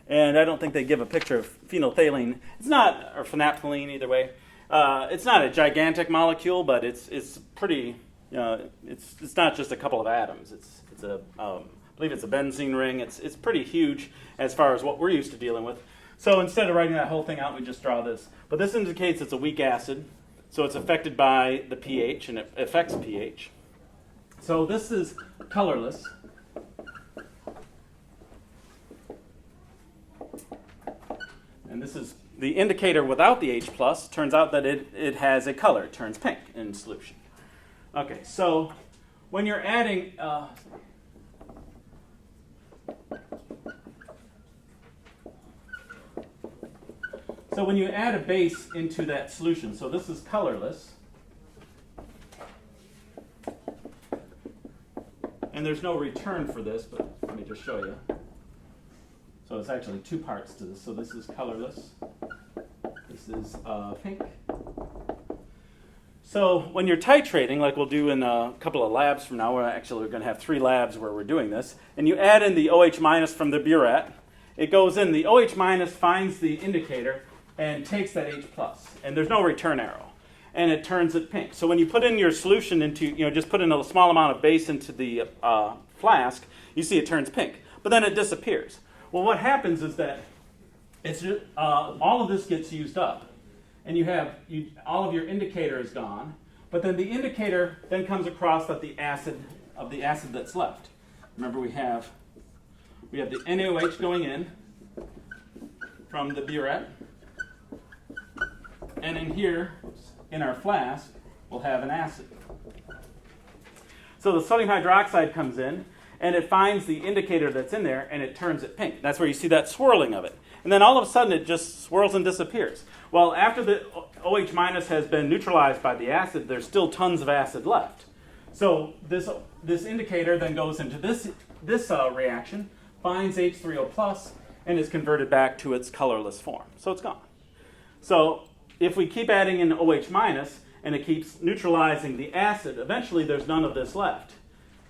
And I don't think they give a picture of phenolphthalein. It's not, or phenolphthalein either way. It's not a gigantic molecule, but it's pretty, it's not just a couple of atoms. It's a, I believe it's a benzene ring. It's pretty huge as far as what we're used to dealing with. So instead of writing that whole thing out, we just draw this. But this indicates it's a weak acid, so it's affected by the pH, and it affects pH. So this is colorless. And this is the indicator without the H+. Turns out that it has a color. It turns pink in solution. Okay, so when you're adding... so when you add a base into that solution, so this is colorless. And there's no return for this, but let me just show you. So it's actually two parts to this. So this is colorless. This is pink. So when you're titrating, like we'll do in a couple of labs from now, we're going to have 3 labs where we're doing this, and you add in the OH- from the burette, it goes in, the OH- finds the indicator and takes that H+, and there's no return arrow. And it turns it pink. So when you put in your solution into, just put in a small amount of base into the flask, you see it turns pink. But then it disappears. Well, what happens is that it's all of this gets used up, and all of your indicator is gone. But then the indicator then comes across that the acid that's left. Remember, we have the NaOH going in from the burette, and in here. In our flask, we'll have an acid. So the sodium hydroxide comes in, and it finds the indicator that's in there, and it turns it pink. That's where you see that swirling of it. And then all of a sudden, it just swirls and disappears. Well, after the OH- has been neutralized by the acid, there's still tons of acid left. So this indicator then goes into this reaction, finds H3O+, and is converted back to its colorless form. So it's gone. So if we keep adding in OH- and it keeps neutralizing the acid, eventually there's none of this left.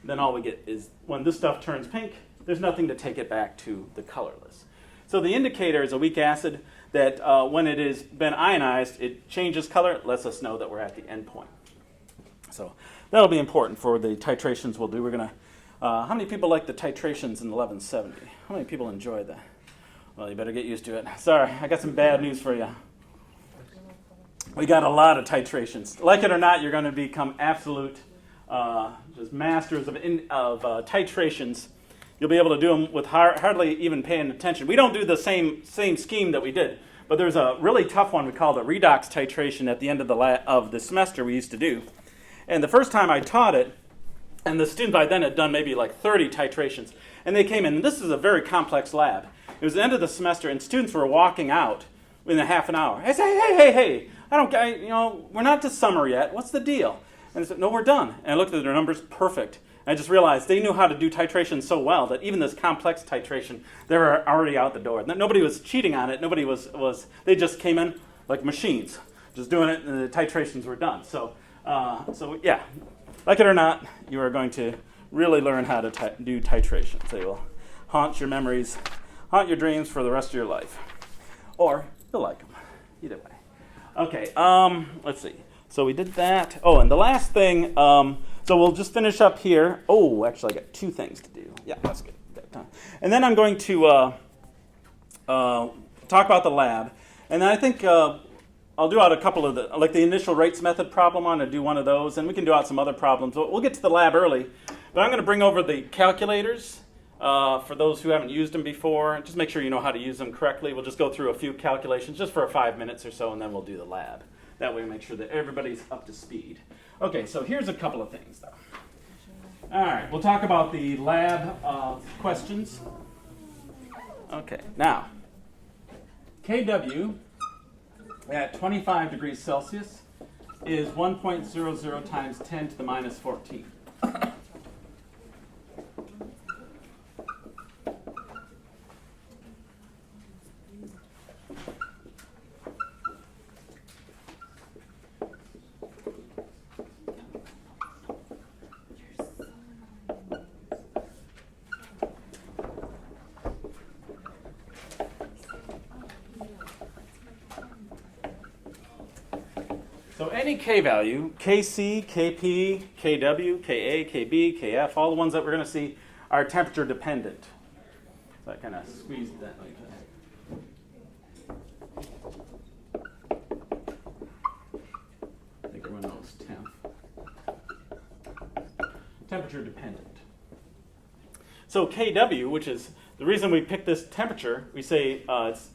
Then all we get is, when this stuff turns pink, there's nothing to take it back to the colorless. So the indicator is a weak acid that when it has been ionized, it changes color. It lets us know that we're at the end point. So that'll be important for the titrations we'll do. We're going to, how many people like the titrations in 1170? How many people enjoy that? Well, you better get used to it. Sorry, I got some bad news for you. We got a lot of titrations. Like it or not, you're going to become absolute just masters of titrations. You'll be able to do them with hardly even paying attention. We don't do the same scheme that we did, but there's a really tough one we call the redox titration at the end of the semester we used to do. And the first time I taught it, and the students by then had done maybe like 30 titrations, and they came in, and this is a very complex lab. It was the end of the semester, and students were walking out in a half an hour. I said, hey, we're not to summer yet. What's the deal? And they said, no, we're done. And I looked at their numbers, perfect. And I just realized they knew how to do titration so well that even this complex titration, they were already out the door. Nobody was cheating on it. Nobody was they just came in like machines, just doing it, and the titrations were done. So yeah, like it or not, you are going to really learn how to do titrations. They will haunt your memories, haunt your dreams for the rest of your life. Or you'll like them. Either way. Okay, let's see. So we did that. Oh, and the last thing, so we'll just finish up here. Oh, actually, I got 2 things to do. Yeah, that's good. And then I'm going to talk about the lab. And then I think I'll do out a couple of like the initial rates method problem. I'm going to do one of those, and we can do out some other problems. We'll get to the lab early. But I'm going to bring over the calculators for those who haven't used them before. Just make sure you know how to use them correctly. We'll just go through a few calculations just for 5 minutes or so, and then we'll do the lab. That way we make sure that everybody's up to speed. Okay, so here's a couple of things, though. All right, we'll talk about the lab questions. Okay, now, Kw at 25 degrees Celsius is 1.00 times 10 to the minus 14. So any K value, Kc, Kp, Kw, Ka, Kb, Kf, all the ones that we're going to see are temperature dependent. So I kind of squeezed that like that. I think everyone knows temp. Temperature dependent. So Kw, which is the reason we pick this temperature, we say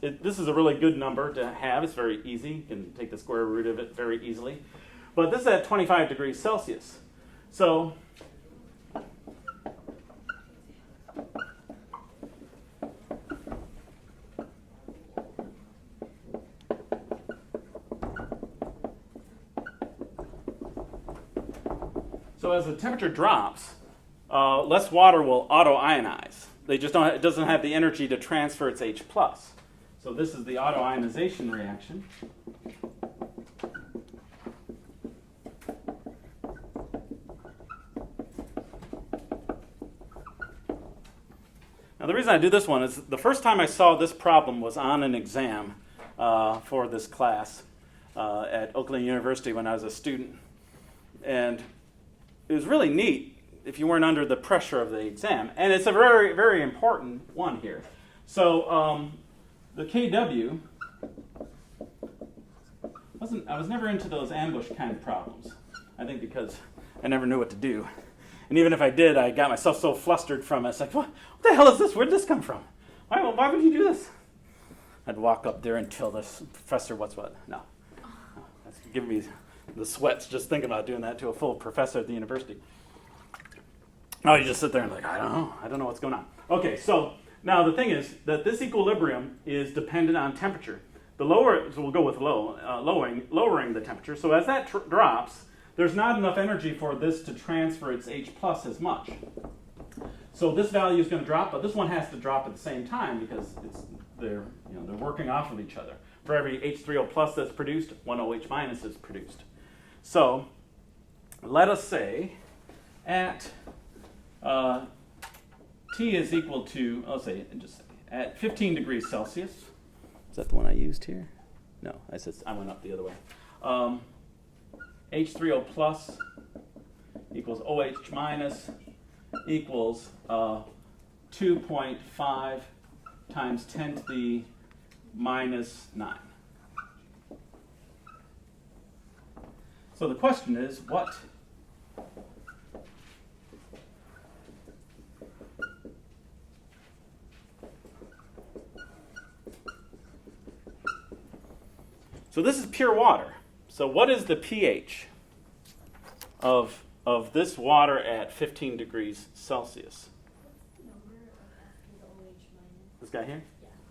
this is a really good number to have. It's very easy. You can take the square root of it very easily. But this is at 25 degrees Celsius. So as the temperature drops, less water will auto-ionize. They just don't. It doesn't have the energy to transfer its H+. So this is the auto-ionization reaction. Now the reason I do this one is the first time I saw this problem was on an exam for this class at Oakland University when I was a student. And it was really neat if you weren't under the pressure of the exam. And it's a very, very important one here. So the Kw, I was never into those ambush kind of problems. I think because I never knew what to do. And even if I did, I got myself so flustered from it. It's like, what the hell is this? Where did this come from? Why would you do this? I'd walk up there and tell this professor what's what. No. That's giving me the sweats just thinking about doing that to a full professor at the university. No, you just sit there and like, I don't know what's going on. Okay, so now the thing is that this equilibrium is dependent on temperature. The lower, so we'll go with lowering the temperature. So as that drops, there's not enough energy for this to transfer its H+ as much. So this value is going to drop, but this one has to drop at the same time because they're working off of each other. For every H3O+ that's produced, one OH- is produced. So let us say at T is equal to, at 15 degrees Celsius. Is that the one I used here? No, I went up the other way. H3O+ equals OH- equals 2.5 times 10 to the minus 9. So the question is, what So this is pure water. So what is the pH of this water at 15 degrees Celsius? This guy here?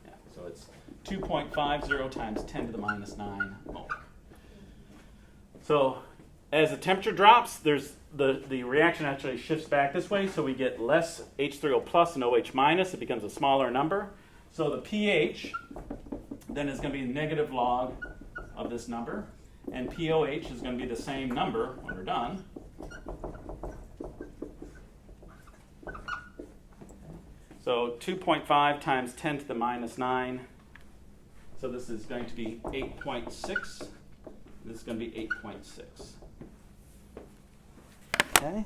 Yeah. So it's 2.50 times 10 to the minus 9 molar. So as the temperature drops, there's the reaction actually shifts back this way, so we get less H3O+ and OH-. It becomes a smaller number. So the pH then is going to be negative log of this number, and POH is going to be the same number when we're done. So 2.5 times 10 to the minus 9. So this is going to be 8.6. This is going to be 8.6. Okay.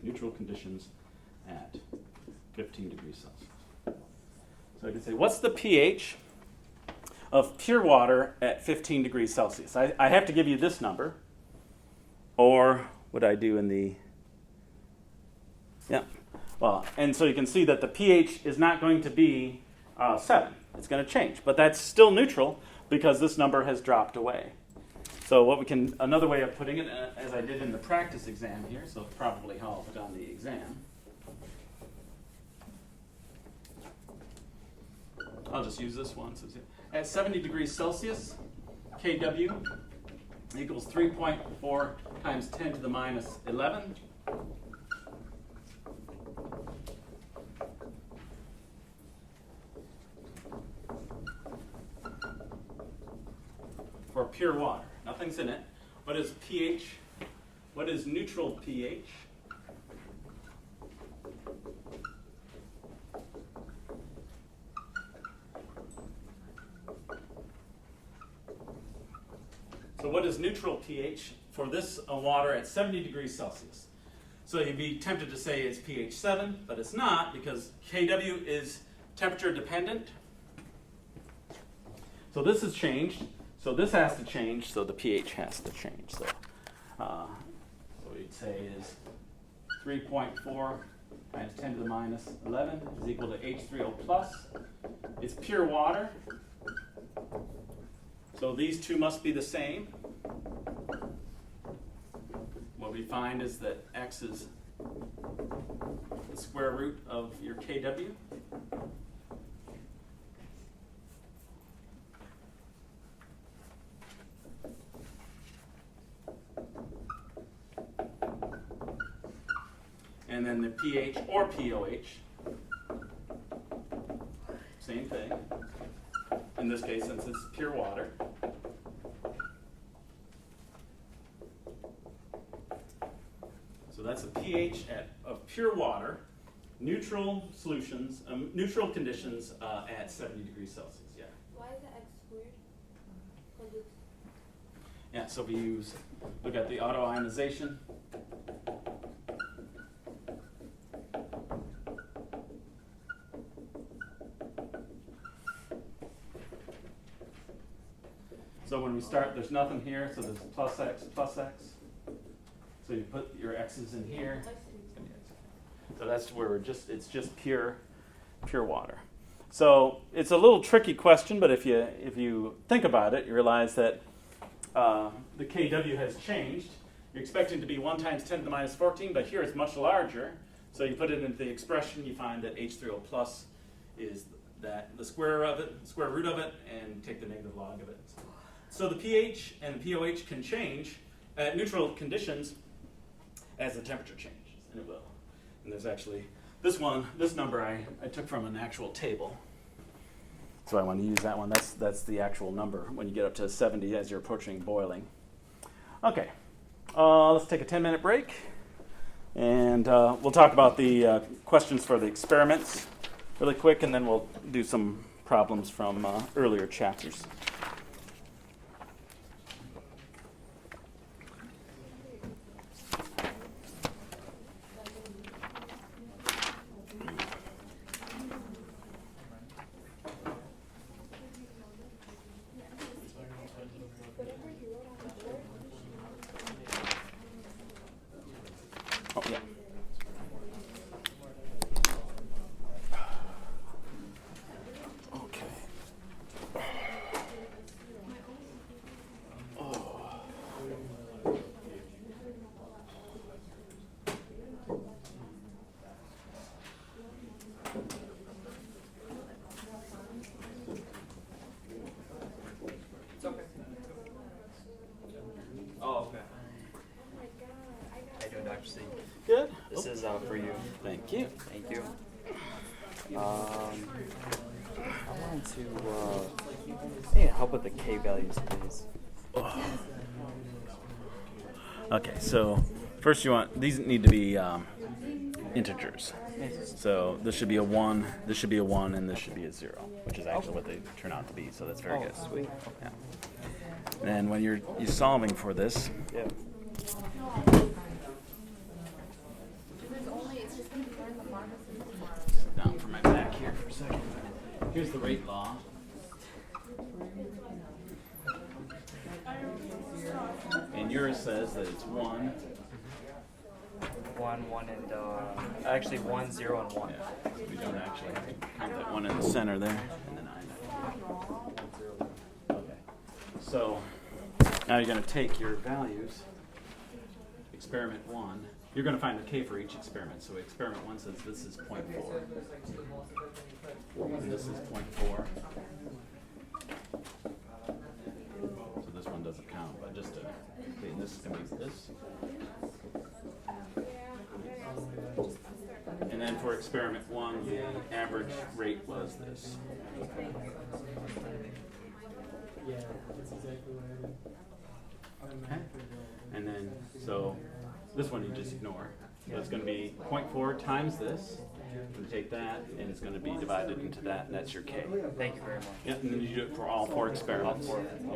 Neutral conditions at 15 degrees Celsius. So I can say, what's the pH of pure water at 15 degrees Celsius? I have to give you this number, or what I do in the, yeah. Well, and so you can see that the pH is not going to be 7. It's going to change, but that's still neutral because this number has dropped away. So what we can, another way of putting it, as I did in the practice exam here, so it's probably how I'll put on the exam. I'll just use this one. So at 70 degrees Celsius, Kw equals 3.4 times 10 to the minus 11. For pure water. Nothing's in it. What is pH? What is neutral pH? So what is neutral pH for this water at 70 degrees Celsius? So you'd be tempted to say it's pH 7, but it's not because Kw is temperature dependent. So this has changed. So this has to change, so the pH has to change. So what we'd say is 3.4 times 10 to the minus 11 is equal to H3O plus. It's pure water. So these two must be the same. What we find is that X is the square root of your Kw. And then the pH or POH, same thing. In this case, since it's pure water. So that's a pH of pure water, neutral solutions, neutral conditions at 70 degrees Celsius. Yeah. Why is the X squared? 'Cause it's Yeah. So we look at the autoionization. So when we start, there's nothing here, so there's plus x, plus x. So you put your x's in here. So that's where it's just pure water. So it's a little tricky question, but if you think about it, you realize that the Kw has changed. You're expecting it to be 1 times 10 to the minus 14, but here it's much larger. So you put it into the expression, you find that H3O plus is the square root of it, and take the negative log of it. So the pH and the POH can change at neutral conditions as the temperature changes, and it will. And there's actually this number I took from an actual table. So I want to use that one. That's the actual number when you get up to 70 as you're approaching boiling. Okay, let's take a 10-minute break, and we'll talk about the questions for the experiments really quick, and then we'll do some problems from earlier chapters. Oh, yeah. Okay. Oh, okay. Oh How you doing, Dr. C? Good. This is for you. Thank you. Thank you. I wanted to I need help with the K values, please. Okay, so first you want, these need to be integers. So this should be a 1, this should be a 1, and this should be a 0, which is actually what they turn out to be, so that's very good. Sweet. Yeah. And then when you're solving for this, Yeah. down for my back here for a second. Here's the rate law. And yours says that it's 1. 1, and actually 1, 0, and 1. Yeah, we don't actually count that 1 in the center there, and then I. Okay. So now you're going to take your values. Experiment 1. You're going to find the k for each experiment. So experiment 1 says this is 0.4. And this is 0.4. So this one doesn't count, but just okay, this is going to be this. And then for experiment 1, the average rate was this. Okay. And then, so this one you just ignore. So it's going to be 0.4 times this. And take that, and it's going to be divided into that, and that's your K. Thank you very much. Yeah, and then you do it for all 4 experiments.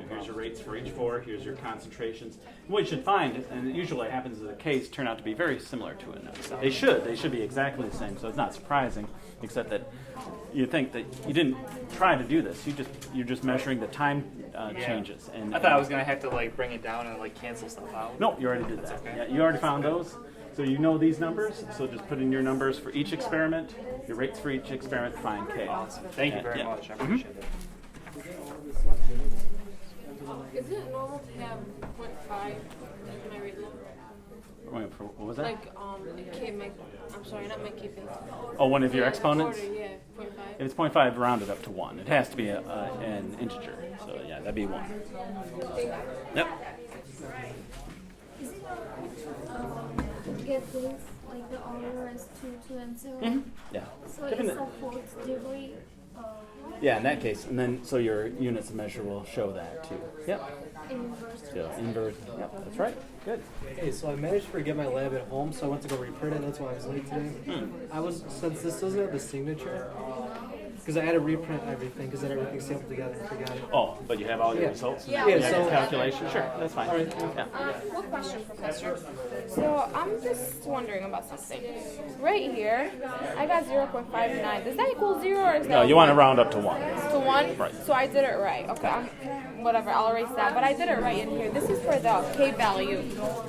Here's your rates for each 4. Here's your concentrations. And what you should find, and it usually happens, is the Ks turn out to be very similar to it. They should. They should be exactly the same. So it's not surprising, except that you think that you didn't try to do this. You're just measuring the time changes. And I thought I was gonna have to like bring it down and like cancel stuff out. no, you already did that. okay. Yeah, you already found those. So you know these numbers. So just put in your numbers for each experiment, your rates for each experiment, find K. Awesome. Thank you very Yeah. much. I appreciate it. Is it normal to have 0.5 in my rate law? Wait, what was that? Like, I'm sorry, not my keeping. Oh, one of your exponents? Order, yeah, 0.5. If it's 0.5, rounded up to 1. It has to be an integer. So yeah, that'd be 1. Yep. Get things like the order as 2, and 0. Yeah. So Given it's that- a fourth degree. Yeah, in that case, and then so your units of measure will show that too. Yep. Inverse. So inverse. Yep, that's right. Good. Hey, so I managed to forget my lab at home, so I went to go reprint it. That's why I was late today. Since this doesn't have the signature, because I had to reprint everything because then everything sampled together and forgot it. Oh, but you have all your Yeah. results? Yeah. You Yeah, have so- your calculation? Sure, that's fine. All right. Yeah. One question, Professor. So I'm just wondering about something. Right here, I got 0.59. Does that equal 0 or is that No, you want to 1? round up to 1. To 1? Right. So I did it right. Okay. Whatever, I'll erase that. But I did it right in here. This is for the K value.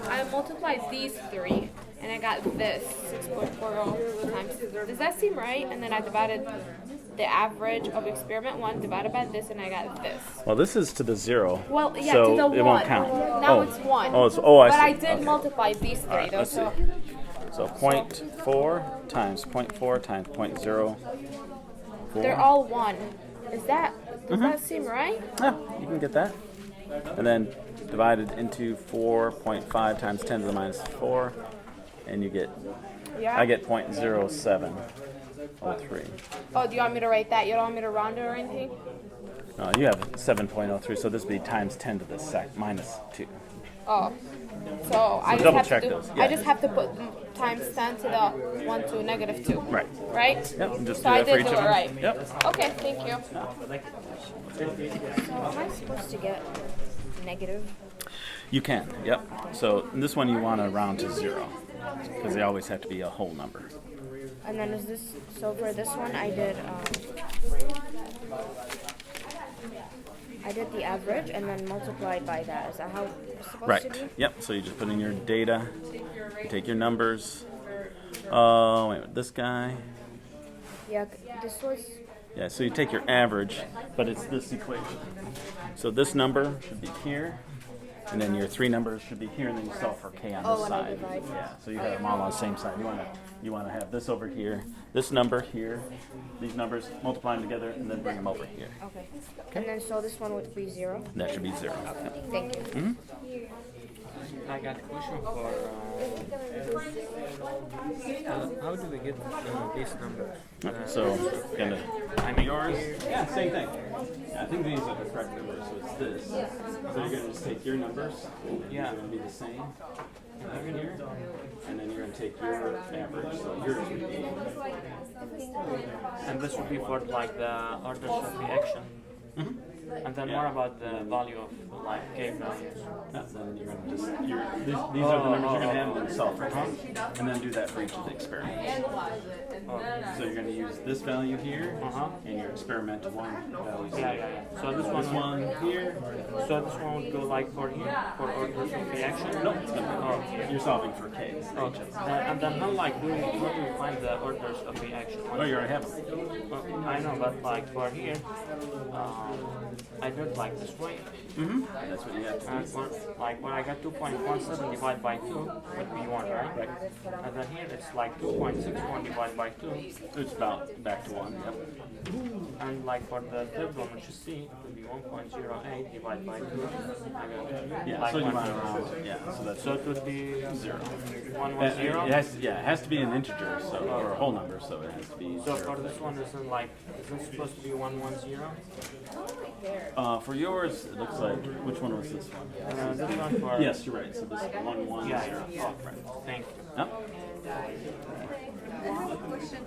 I multiplied these 3, and I got this 6.40 times. Does that seem right? And then I divided the average of experiment 1 divided by this, and I got this. Well, this is to the 0. Well, yeah, so to the 1. it won't count. Now Oh. it's 1. Oh, it's, oh, I but see. I did Okay. multiply these 3, All right, though. let's So see. So 0.4 times 0.4 times 0.04. they're all 1. Does that seem right? Yeah, you can get that. And then divided into 4.5 times 10 to the minus 4, and you get, Yeah. I get 0.0703. Oh, do you want me to write that? You don't want me to round it or anything? No, you have 7.03, so this would be times 10 to the minus 2. Oh. So I just double have check to do, those, I yeah. just have to put times 10 to the 1 to negative 2. Right. Right? Yep, and just So do I that for did each do of it them. right. Yep. Okay, thank you. So am I supposed to get negative? You can, yep. So this one you want to round to 0, because they always have to be a whole number. And then is this, so for this one I did the average and then multiplied by that. Is that how it's supposed Right. to be? Yep. So you just put in your data. You take your numbers. Wait a minute. This guy. Yeah, this was, Yeah. So you take your average, but it's this equation. So this number should be here, and then your 3 numbers should be here, and then you solve for k on this and I side. divide. Yeah. So you have them all on the same side. You want to have this over here, this number here, these numbers, multiply them together, and then bring them over here. okay. And then so this one would be 0. That should be 0. Yep. Thank you. I got a question for how do we get these numbers? So, gonna. I mean, Yours? Yeah, same thing. Yeah, I think these are the correct numbers, so it's this. So you're gonna just take your numbers, and Yeah. they're gonna be the same here, and then you're gonna take your average, so yours would be. and this would be for like the orders of reaction. And then more about the value of like K values. Then you're gonna just, these are the numbers you're gonna have and solve for, and then do that for each of the experiments. So you're gonna use this value here, and your experimental one value. Yeah. So this one here. So this one would go like for here for orders of reaction. No, it's gonna be, you're solving for K. Okay. And then how like do you find the orders of reaction? Oh, you already have them. I know, but like for here, I do it like this way. That's what you have to do. And like when I got 2.17 divided by 2 would be 1, right? And then here it's like 2.61 divided by 2. It's about back to 1. Yep. And like for the third one, which is C, it would be 1.08 divided by 2. Yeah. Like So you one- want to round. Yeah. So that's So it would be 0. 110. It has to be an integer, so or a whole number, so it has to be So 0. for this one, isn't this supposed to be 110? For yours, it looks like, which one was this one? This one for Yes, you're right. So this is 1, 1, 0. Yeah. Oh, right. Thank you. Yep. I have a question.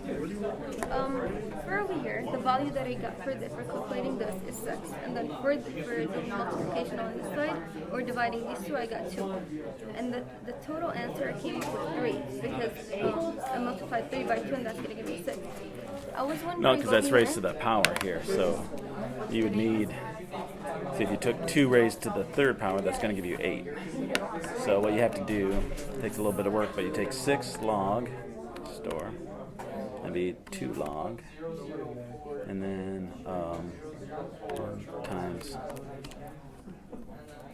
For over here, the value that I got for calculating this is 6, and then for the multiplication on this side, or dividing these two, I got 2. And the total answer came up with 3, because I multiplied 3 by 2, and that's going to give me 6. I was wondering. No, because that's over raised to here- the power here. So you would need, so if you took 2 raised to the third power, that's going to give you 8. So what you have to do, takes a little bit of work, but you take 6 log, store, that'd be 2 log, and then times,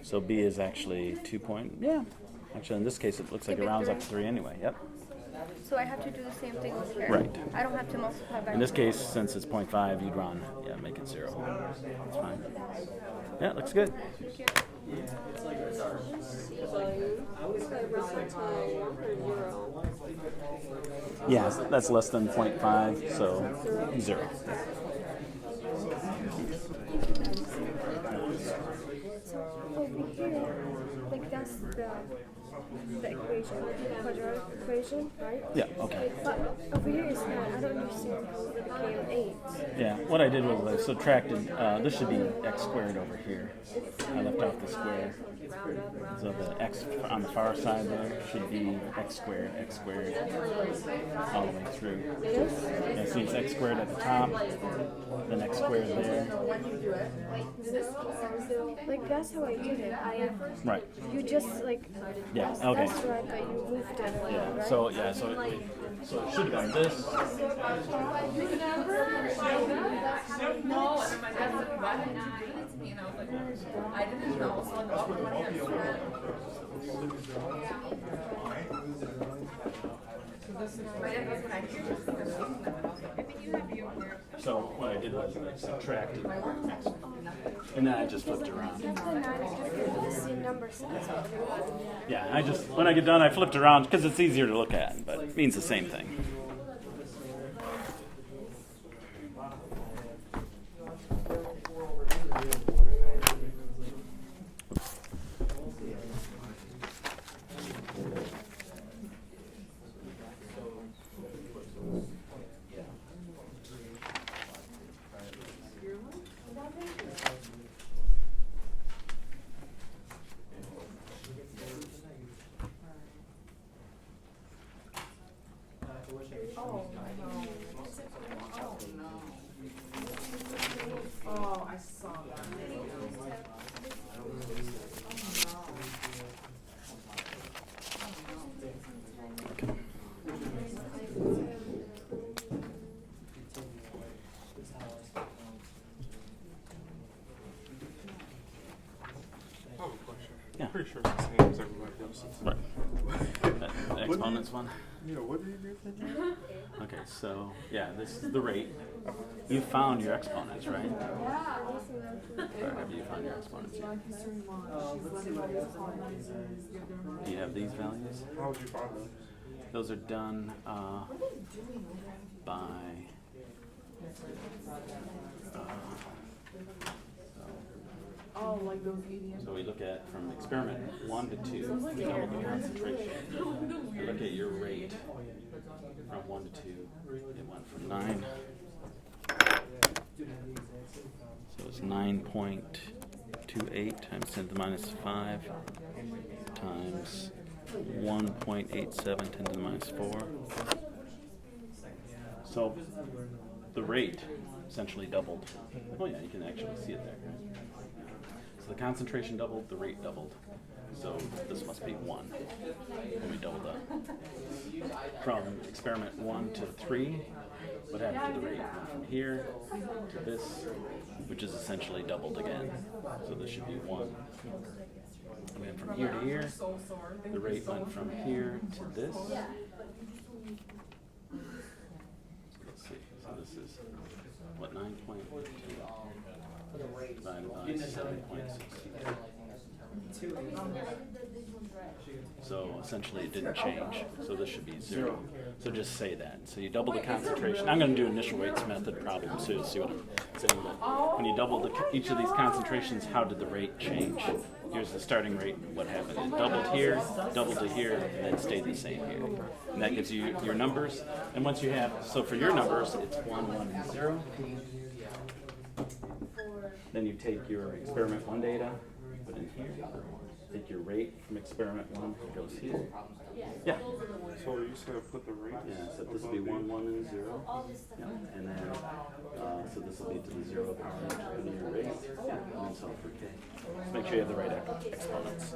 so B is actually 2 point, yeah. Actually, in this case, it looks like it rounds up to 3 anyway, yep. So I have to do the same thing over here. Right. I don't have to multiply by. In this case, since it's 0.5, you'd run, make it 0. That's fine. Yeah, looks good. Thank you. Yeah, that's less than 0.5, so 0. Over here, like that's the equation, the quadratic equation, right? Yeah, okay. But over here it's not. I don't understand how it became 8. Yeah, what I did was I subtracted, this should be x squared over here. I left off the square. So the x on the far side there should be x squared, all the way through. Yeah, see it's x squared at the top, then x squared there. Like that's how I did it. Right. You just like. Yeah, okay. That's right, but you moved it. Yeah, right? so it should have been this. No, and then my dad said, why didn't you bring it to me? And I was like, I didn't know. So I'm like, oh, my dad said. My dad was when I hear this, and I was like, I think you have your work. So what I did was I subtracted x, and then I just flipped it around. That's the 9 is different. The same number says. Yeah, I just, when I get done, I flipped around because it's easier to look at, but it means the same thing. Oh, I saw that. I have a question. Yeah. Pretty sure it's the same as everybody else's. Right. That exponents one? Okay, so yeah, this is the rate. You found your exponents, right? Or have you found your exponents yet? Do you have these values? How would you find them? Those are done by Oh, like those EDM. so we look at from experiment 1 to 2, we double the concentration. We look at your rate from 1 to 2. It went from 9. So it's 9.28 times 10 to the minus 5 times 1.87 10 to the minus 4. So the rate essentially doubled. Oh yeah, you can actually see it there. So the concentration doubled, the rate doubled. So this must be 1 when we double that. From experiment 1 to 3, what happened to the rate? It went from here to this, which is essentially doubled again. So this should be 1. And then from here to here, the rate went from here to this. Let's see. So this is what, 9.2 divided by 7.6. So essentially it didn't change. So this should be 0. So just say that. So you double the concentration. I'm going to do initial weights method problems to see what I'm saying. But when you double each of these concentrations, how did the rate change? Here's the starting rate. What happened? It doubled here, doubled to here, and then stayed the same here. And that gives you your numbers. And once you have, so for your numbers, it's 1, 1, and 0. Then you take your experiment 1 data, put in here. Take your rate from experiment 1, it goes here. Yeah. So you said put the rate? Yeah, so this will be 1, 1, and 0. Yeah. And then, so this will be to the 0 power of your rate. Yeah. And then solve for k. Just make sure you have the right exponents.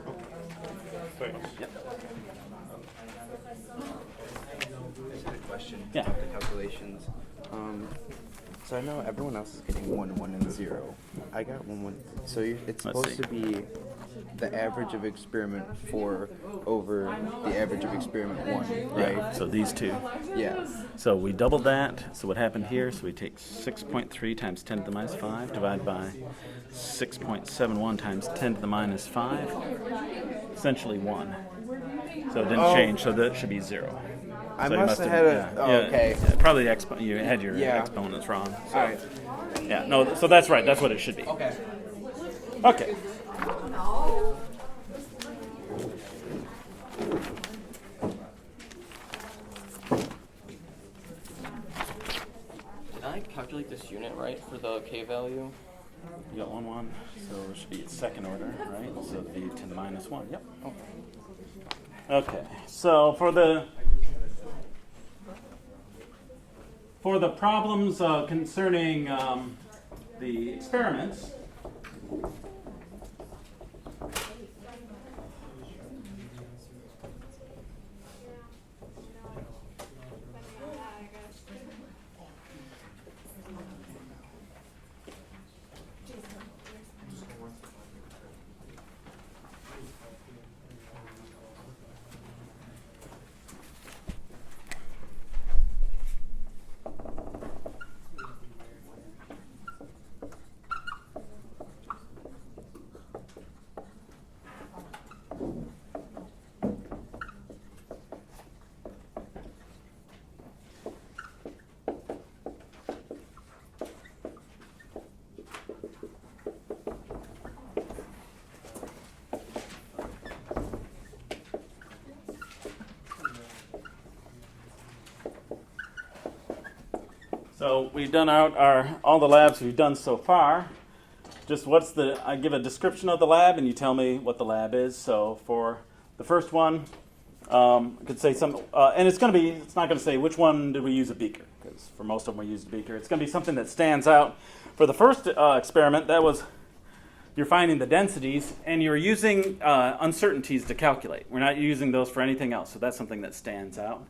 Thanks. Yep. Just a question. Yeah. The calculations. So I know everyone else is getting 1, 1, and 0. I got 1, 1. So it's supposed to be the average of experiment 4 over the average of experiment 1, right? Yeah. So these two. Yeah. So we doubled that. So what happened here? So we take 6.3 times 10 to the minus 5 divided by 6.71 times 10 to the minus 5. Essentially 1. So it didn't change. So that should be 0. I So you must have had a. yeah, Oh, yeah, okay. yeah, probably the you had your Yeah. exponents wrong. So. All right. Yeah. No. So that's right. That's what it should be. Okay. Okay. Did I calculate this unit right for the K value? You got 1, 1. So it should be second order, right? So it'd be 10 to the minus 1. Yep. Okay. So for the problems concerning the experiments, so we've done out all the labs we've done so far. Just I give a description of the lab and you tell me what the lab is. So for the first one, I could say and it's not going to say which one did we use a beaker, because for most of them we used a beaker. It's going to be something that stands out. For the first experiment, that was you're finding the densities and you're using uncertainties to calculate. We're not using those for anything else, so that's something that stands out.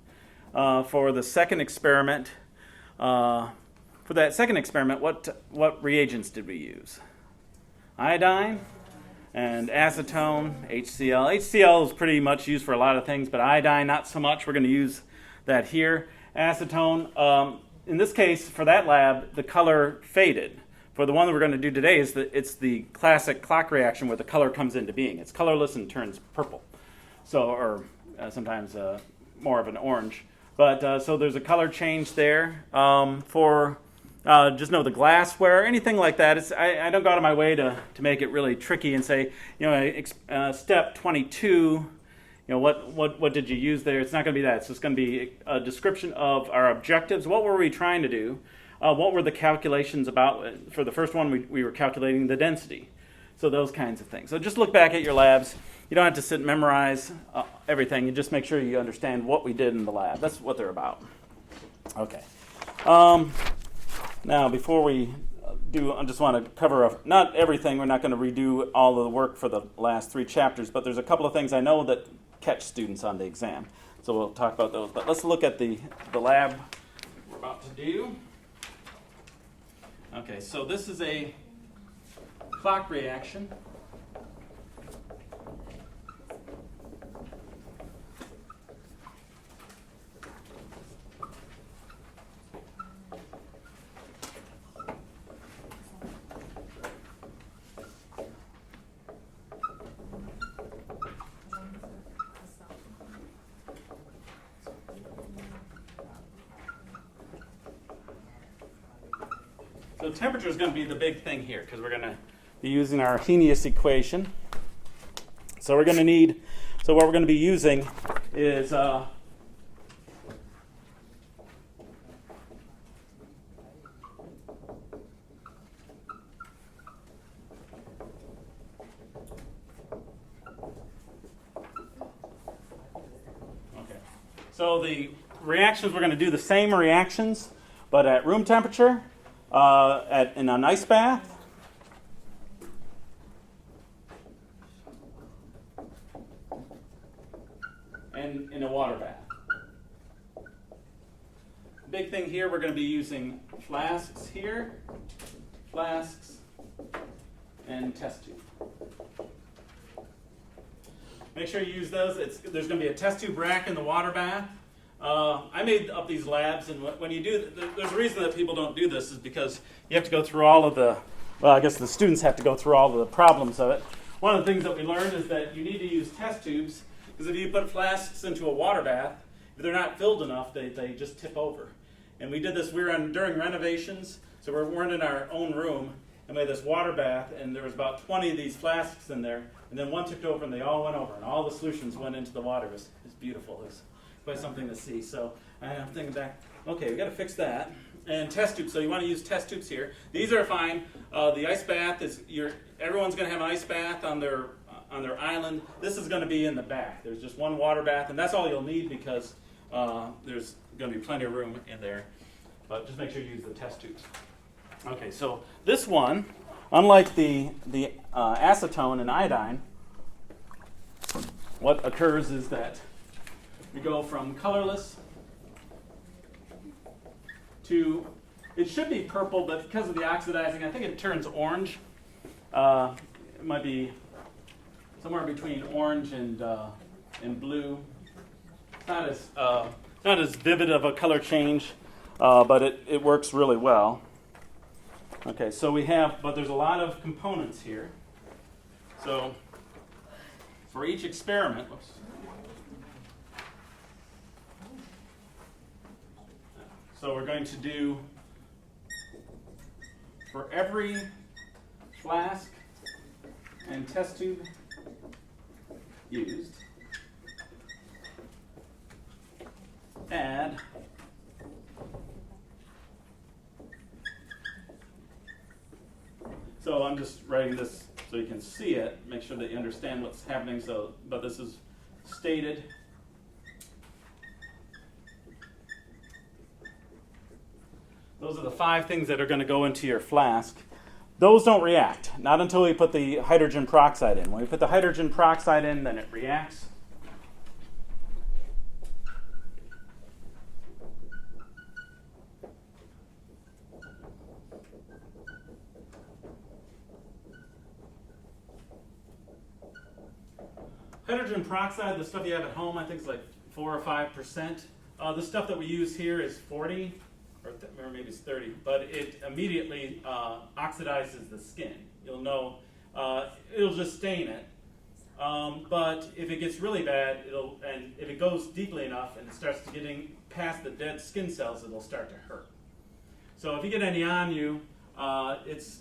For the second experiment, what reagents did we use? Iodine and acetone, HCl. HCl is pretty much used for a lot of things, but iodine not so much. We're going to use that here. Acetone, in this case, for that lab, the color faded. For the one that we're going to do today, it's the classic clock reaction where the color comes into being. It's colorless and turns purple, or sometimes more of an orange. But so there's a color change there. Just know the glassware, anything like that. I don't go out of my way to make it really tricky and say, step 22. What did you use there? It's not going to be that. It's just going to be a description of our objectives. What were we trying to do? What were the calculations about? For the first one, we were calculating the density. So those kinds of things. So just look back at your labs. You don't have to sit and memorize everything. You just make sure you understand what we did in the lab. That's what they're about. Okay. Now, before we do, I just want to cover not everything. We're not going to redo all of the work for the last 3 chapters, but there's a couple of things I know that catch students on the exam. So we'll talk about those. But let's look at the lab we're about to do. Okay, so this is a clock reaction. So temperature is going to be the big thing here because we're going to be using our Arrhenius equation. So we're going to need, so what we're going to be using is so the reactions, we're going to do the same reactions, but at room temperature. In an ice bath, and in a water bath. Big thing here, we're going to be using flasks here, flasks, and test tube. Make sure you use those. There's going to be a test tube rack in the water bath. I made up these labs, and when you do, there's a reason that people don't do this is because you have to go through all of the, well, I guess the students have to go through all of the problems of it. One of the things that we learned is that you need to use test tubes, because if you put flasks into a water bath, if they're not filled enough, they just tip over. And we did this, during renovations, so we weren't in our own room, and we had this water bath, and there was about 20 of these flasks in there, and then one tipped over, and they all went over, and all the solutions went into the water. It was beautiful. It was quite something to see. So I'm thinking back, okay, we got to fix that. And test tubes, so you want to use test tubes here. These are fine. The ice bath is, everyone's going to have an ice bath on their island. This is going to be in the back. There's just one water bath, and that's all you'll need because there's going to be plenty of room in there. But just make sure you use the test tubes. Okay, so this one, unlike the acetone and iodine, what occurs is that we go from colorless to, it should be purple, but because of the oxidizing, I think it turns orange. It might be somewhere between orange and blue. It's not as vivid of a color change, but it works really well. Okay, so we have, but there's a lot of components here. So for each experiment, so we're going to do, for every flask and test tube used, add so I'm just writing this so you can see it, make sure that you understand what's happening. So, but this is stated. Those are the 5 things that are going to go into your flask. Those don't react, not until we put the hydrogen peroxide in. When we put the hydrogen peroxide in, then it reacts. Hydrogen peroxide, the stuff you have at home, I think is like 4 or 5%. the stuff that we use here is 40, or maybe it's 30, but it immediately oxidizes the skin. You'll know, it'll just stain it. But if it gets really bad, and if it goes deeply enough and it starts to getting past the dead skin cells, it'll start to hurt. So if you get any on you, it's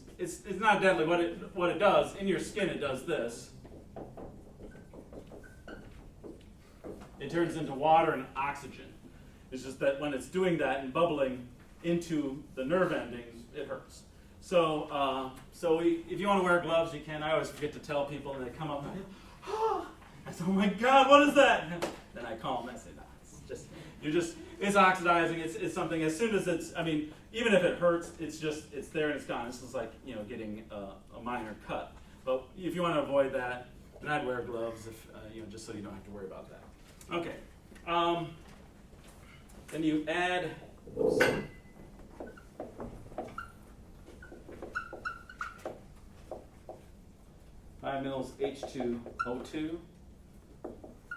not deadly. What it does in your skin, it does this. It turns into water and oxygen. It's just that when it's doing that and bubbling into the nerve endings, it hurts. So, if you want to wear gloves, you can. I always forget to tell people, and they come up and I say, "Oh my God, what is that?" Then I call them and I say, "No, it's oxidizing. It's something. As soon as even if it hurts, it's there and it's gone. This is like getting a minor cut. But if you want to avoid that, then I'd wear gloves just so you don't have to worry about that. Okay. Then you add. Oops. 5 mils H2O2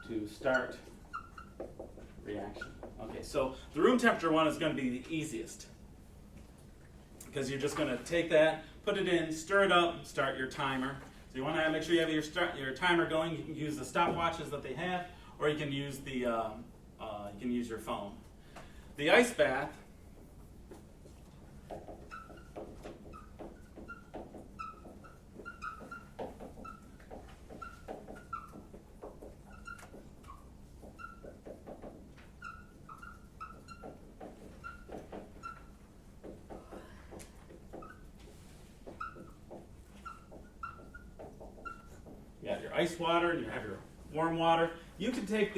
to start reaction. Okay, so the room temperature one is going to be the easiest because you're just going to take that, put it in, stir it up, start your timer. So you want to make sure you have your timer going. You can use the stopwatches that they have, or you can use your phone. The ice bath. You have your ice water and you have your warm water. You can take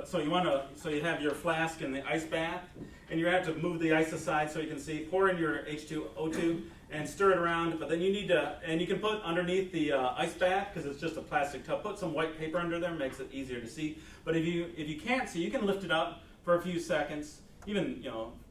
so you have your flask in the ice bath, and you have to move the ice aside so you can see. Pour in your H2O2 and stir it around. But then you need to, and you can put underneath the ice bath because it's just a plastic tub. Put some white paper under there, makes it easier to see. But if you can't see, you can lift it up for a few seconds, even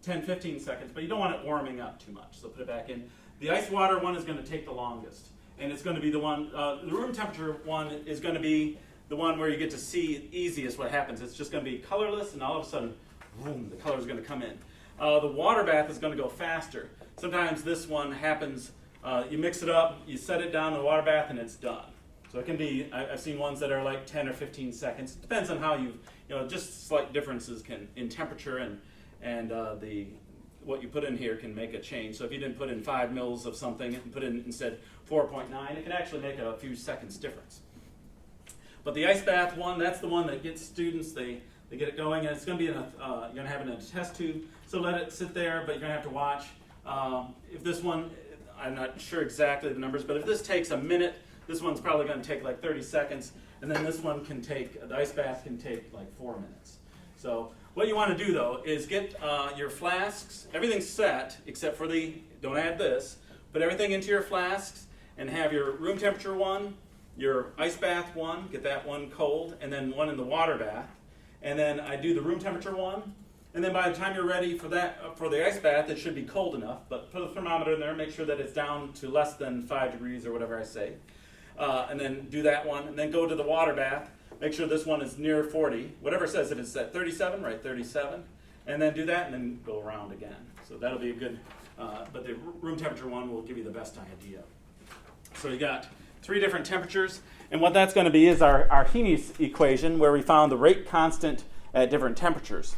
10, 15 seconds. But you don't want it warming up too much, so put it back in. The ice water one is going to take the longest. And it's going to be the one, the room temperature one is going to be the one where you get to see easiest what happens. It's just going to be colorless, and all of a sudden, boom, the color is going to come in. The water bath is going to go faster. Sometimes this one happens, you mix it up, you set it down in the water bath, and it's done. So it can be, I've seen ones that are like 10 or 15 seconds. It depends on how just slight differences in temperature and what you put in here can make a change. So if you didn't put in 5 mils of something and put in instead 4.9, it can actually make a few seconds difference. But the ice bath one, that's the one that gets students, they get it going, and it's going to be you're going to have it in a test tube. So let it sit there, but you're going to have to watch. If this one, I'm not sure exactly the numbers, but if this takes a minute, this one's probably going to take like 30 seconds, and then this one the ice bath can take like 4 minutes. So what you want to do, though, is get your flasks, everything's set, except for don't add this, put everything into your flasks, and have your room temperature one, your ice bath one, get that one cold, and then one in the water bath. And then I do the room temperature one, and then by the time you're ready for the ice bath, it should be cold enough, but put a thermometer in there, make sure that it's down to less than 5 degrees or whatever I say. And then do that one, and then go to the water bath. Make sure this one is near 40. Whatever it says, if it's at 37, right, 37. And then do that, and then go around again. So that'll be a good, but the room temperature one will give you the best idea. So you got 3 different temperatures, and what that's going to be is our Arrhenius equation, where we found the rate constant at different temperatures.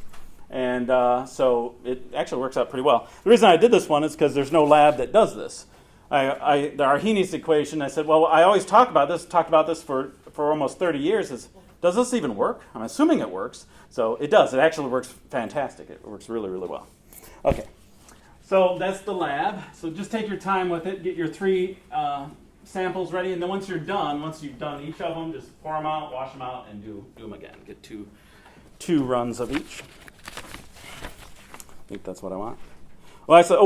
And so it actually works out pretty well. The reason I did this one is because there's no lab that does this. The Arrhenius equation, I said, well, I always talked about this for almost 30 years, is, does this even work? I'm assuming it works. So it does. It actually works fantastic. It works really, really well. Okay. So that's the lab. So just take your time with it. Get your 3 samples ready. And then once you've done each of them, just pour them out, wash them out, and do them again. Get two runs of each. I think that's what I want. Well, I said,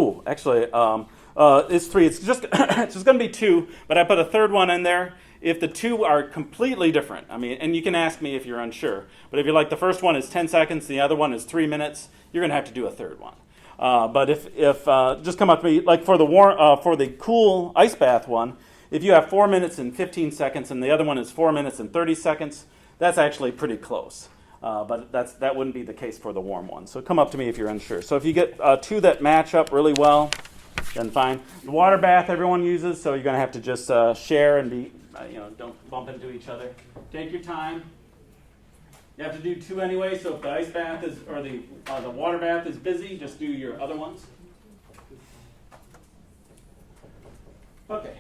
it's 3. It's just going to be 2, but I put a third one in there. If the 2 are completely different, and you can ask me if you're unsure, but if you're like the first one is 10 seconds, the other one is 3 minutes, you're going to have to do a third one. But if just come up to me, like for the cool ice bath one, if you have 4 minutes and 15 seconds and the other one is 4 minutes and 30 seconds, that's actually pretty close. but that wouldn't be the case for the warm one. So come up to me if you're unsure. So if you get two that match up really well, then fine. The water bath everyone uses, so you're going to have to just share and be, don't bump into each other. Take your time. You have to do two anyway, so if the ice bath is, or the water bath is busy, just do your other ones. Okay.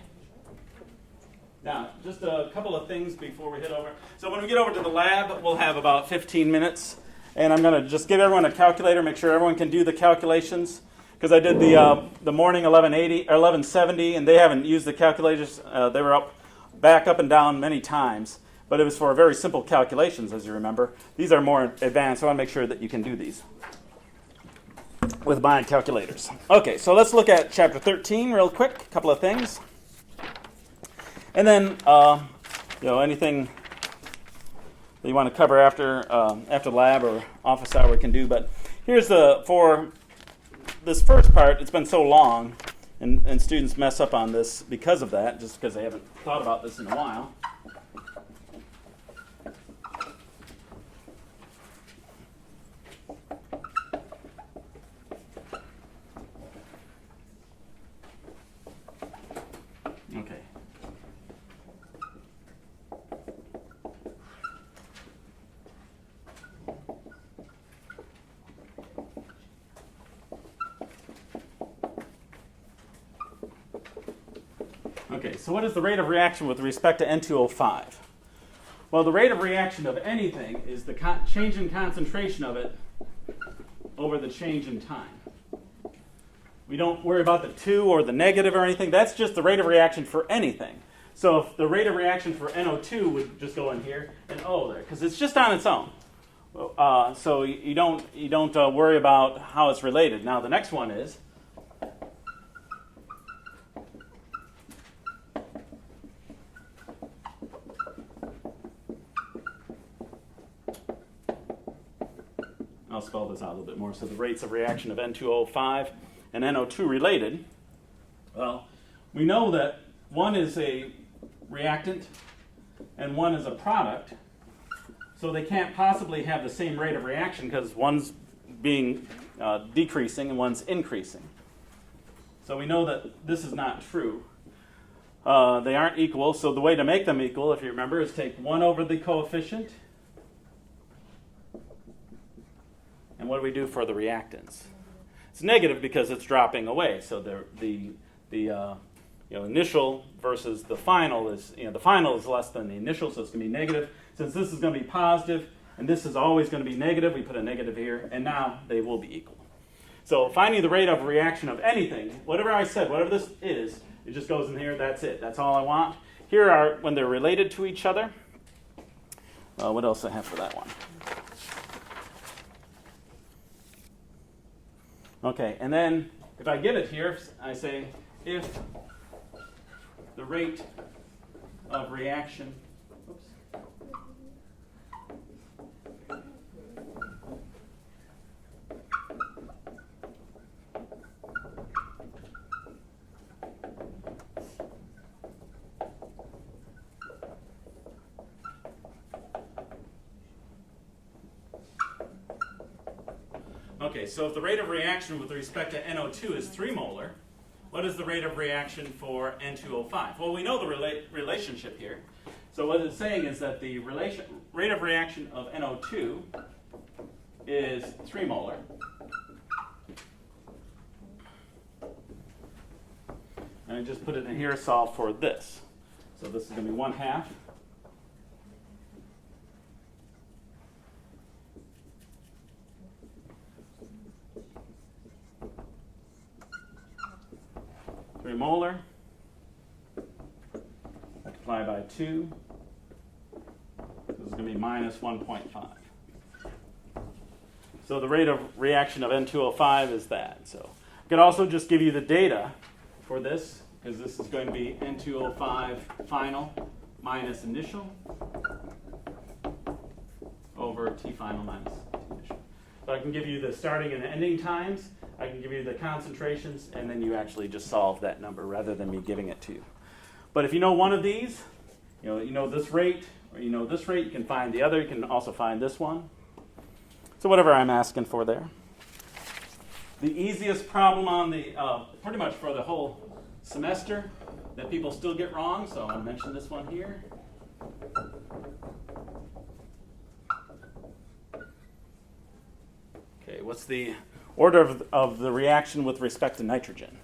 Now, just a couple of things before we head over. So when we get over to the lab, we'll have about 15 minutes. And I'm going to just give everyone a calculator, make sure everyone can do the calculations. Because I did the morning 1180 or 1170, and they haven't used the calculators. They were back up and down many times. But it was for very simple calculations, as you remember. These are more advanced, so I want to make sure that you can do these with my calculators. Okay, so let's look at chapter 13 real quick, a couple of things. And then, anything that you want to cover after lab or office hour can do. But here's for this first part, it's been so long, and students mess up on this because of that, just because they haven't thought about this in a while. Okay. Okay, so what is the rate of reaction with respect to N2O5? Well, the rate of reaction of anything is the change in concentration of it over the change in time. We don't worry about the 2 or the negative or anything. That's just the rate of reaction for anything. So if the rate of reaction for NO2 would just go in here and O there, because it's just on its own. So you don't worry about how it's related. Now the next one is I'll spell this out a little bit more. So the rates of reaction of N2O5 and NO2 related. Well, we know that one is a reactant and one is a product. So they can't possibly have the same rate of reaction because one's being decreasing and one's increasing. So we know that this is not true. They aren't equal. So the way to make them equal, if you remember, is take 1 over the coefficient. And what do we do for the reactants? It's negative because it's dropping away. So the initial versus the final is, the final is less than the initial, so it's going to be negative. Since this is going to be positive and this is always going to be negative, we put a negative here, and now they will be equal. So finding the rate of reaction of anything, whatever I said, whatever this is, it just goes in here. That's it. That's all I want. Here are when they're related to each other. What else do I have for that one? Okay, and then if I give it here, I say if the rate of reaction, okay, so if the rate of reaction with respect to NO2 is 3 molar, what is the rate of reaction for N2O5? Well, we know the relationship here. So what it's saying is that the rate of reaction of NO2 is 3 molar. And I just put it in here, solve for this. So this is going to be 1/2. Molar, multiply by 2, this is going to be minus 1.5. So the rate of reaction of N2O5 is that. So I could also just give you the data for this, because this is going to be N2O5 final minus initial over T final minus T initial. So I can give you the starting and ending times. I can give you the concentrations, and then you actually just solve that number rather than me giving it to you. But if you know one of these, you know this rate, or you know this rate, you can find the other. You can also find this one. So whatever I'm asking for there. The easiest problem on the, pretty much for the whole semester that people still get wrong, so I'm going to mention this one here. Okay, what's the order of the reaction with respect to nitrogen?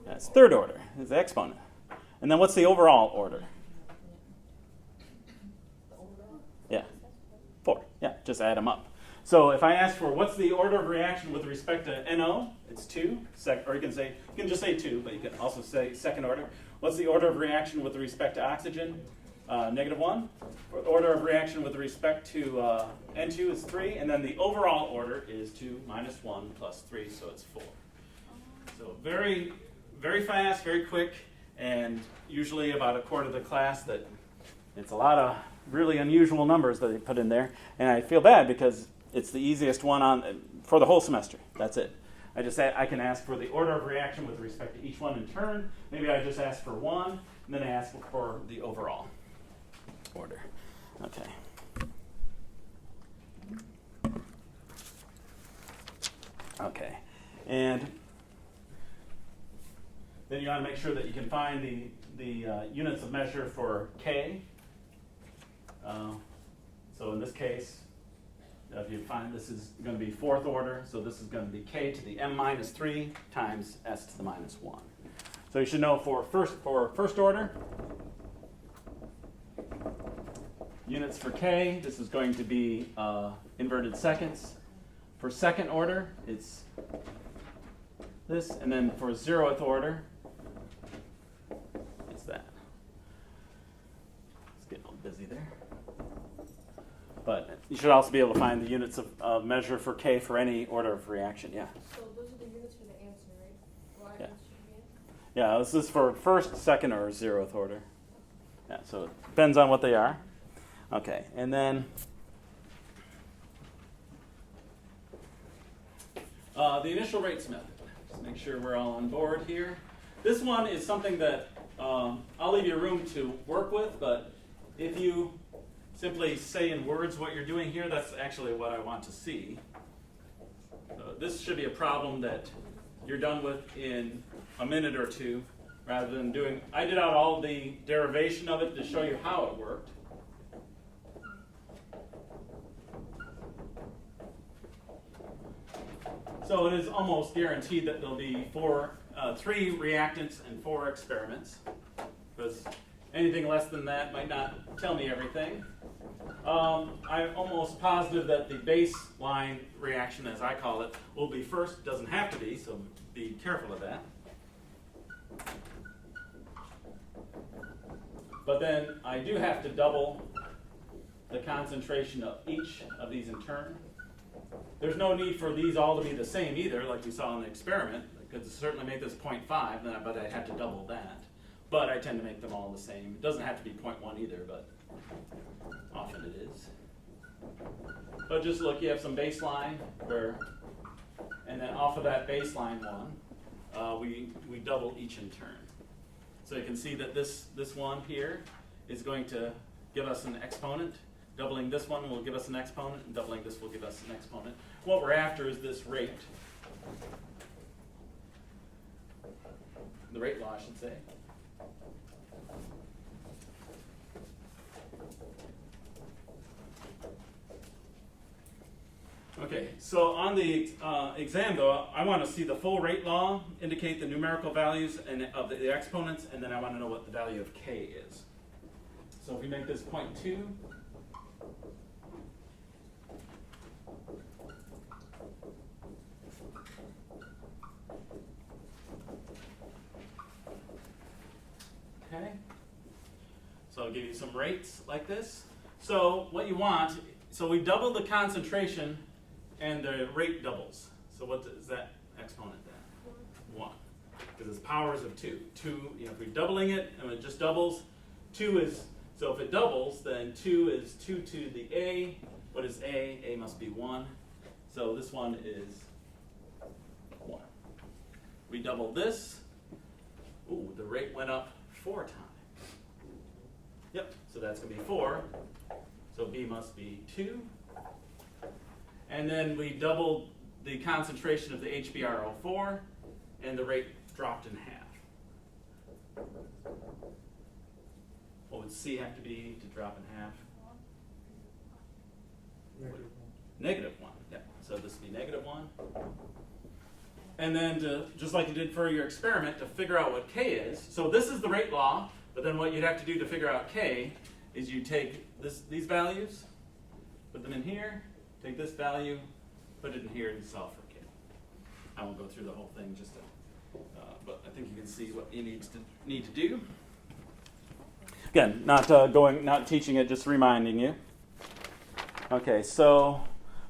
That's third order, is the exponent. And then what's the overall order? Yeah, 4. Yeah, just add them up. So if I ask for what's the order of reaction with respect to NO, it's 2. Or you can just say 2, but you can also say second order. What's the order of reaction with respect to oxygen? -1. Order of reaction with respect to N2 is 3, and then the overall order is 2 minus 1 plus 3, so it's 4. So very, very fast, very quick, and usually about a quarter of the class that it's a lot of really unusual numbers that they put in there, and I feel bad because it's the easiest one for the whole semester. That's it. I can ask for the order of reaction with respect to each one in turn. Maybe I just ask for one, and then I ask for the overall order. Okay. Okay. And then you want to make sure that you can find the units of measure for K. So in this case, if you find this is going to be fourth order, so this is going to be K to the m minus 3 times S to the minus 1. So you should know for first order, units for K, this is going to be inverted seconds. For second order, it's this, and then for 0th order, it's that. It's getting a little busy there. But you should also be able to find the units of measure for K for any order of reaction, yeah. So those are the units for the answer, right? Yeah. Yeah, this is for first, second, or 0th order. Yeah, so it depends on what they are. Okay, and then the initial rates method. Just make sure we're all on board here. This one is something that I'll leave you room to work with, but if you simply say in words what you're doing here, that's actually what I want to see. So this should be a problem that you're done with in a minute or two, rather than doing, I did out all the derivation of it to show you how it worked. So it is almost guaranteed that there'll be 3 reactants and 4 experiments, because anything less than that might not tell me everything. I'm almost positive that the baseline reaction, as I call it, will be first. It doesn't have to be, so be careful of that. But then I do have to double the concentration of each of these in turn. There's no need for these all to be the same either, like we saw in the experiment. I could certainly make this 0.5, but I'd have to double that. But I tend to make them all the same. It doesn't have to be 0.1 either, but often it is. But just look, you have some baseline, and then off of that baseline one, we double each in turn. So you can see that this one here is going to give us an exponent. Doubling this one will give us an exponent, and doubling this will give us an exponent. What we're after is this rate. The rate law, I should say. Okay, so on the exam, though, I want to see the full rate law, indicate the numerical values of the exponents, and then I want to know what the value of K is. So if we make this 0.2, okay, so I'll give you some rates like this. So what you want, so we double the concentration and the rate doubles. So what is that exponent then? 1. Because it's powers of 2. 2, if we're doubling it and it just doubles, 2 is, so if it doubles, then 2 is 2 to the A. What is A? A must be 1. So this one is 1. We double this. Ooh, the rate went up 4 times. Yep, so that's going to be 4. So B must be 2. And then we doubled the concentration of the HBrO4, and the rate dropped in half. What would C have to be to drop in half? Negative 1. Yeah. So this would be negative 1. And then just like you did for your experiment, to figure out what K is. So this is the rate law, but then what you'd have to do to figure out K is you take these values, put them in here, take this value, put it in here, and solve for K. I won't go through the whole thing, just to, but I think you can see what you need to do. Again, not teaching it, just reminding you. Okay, so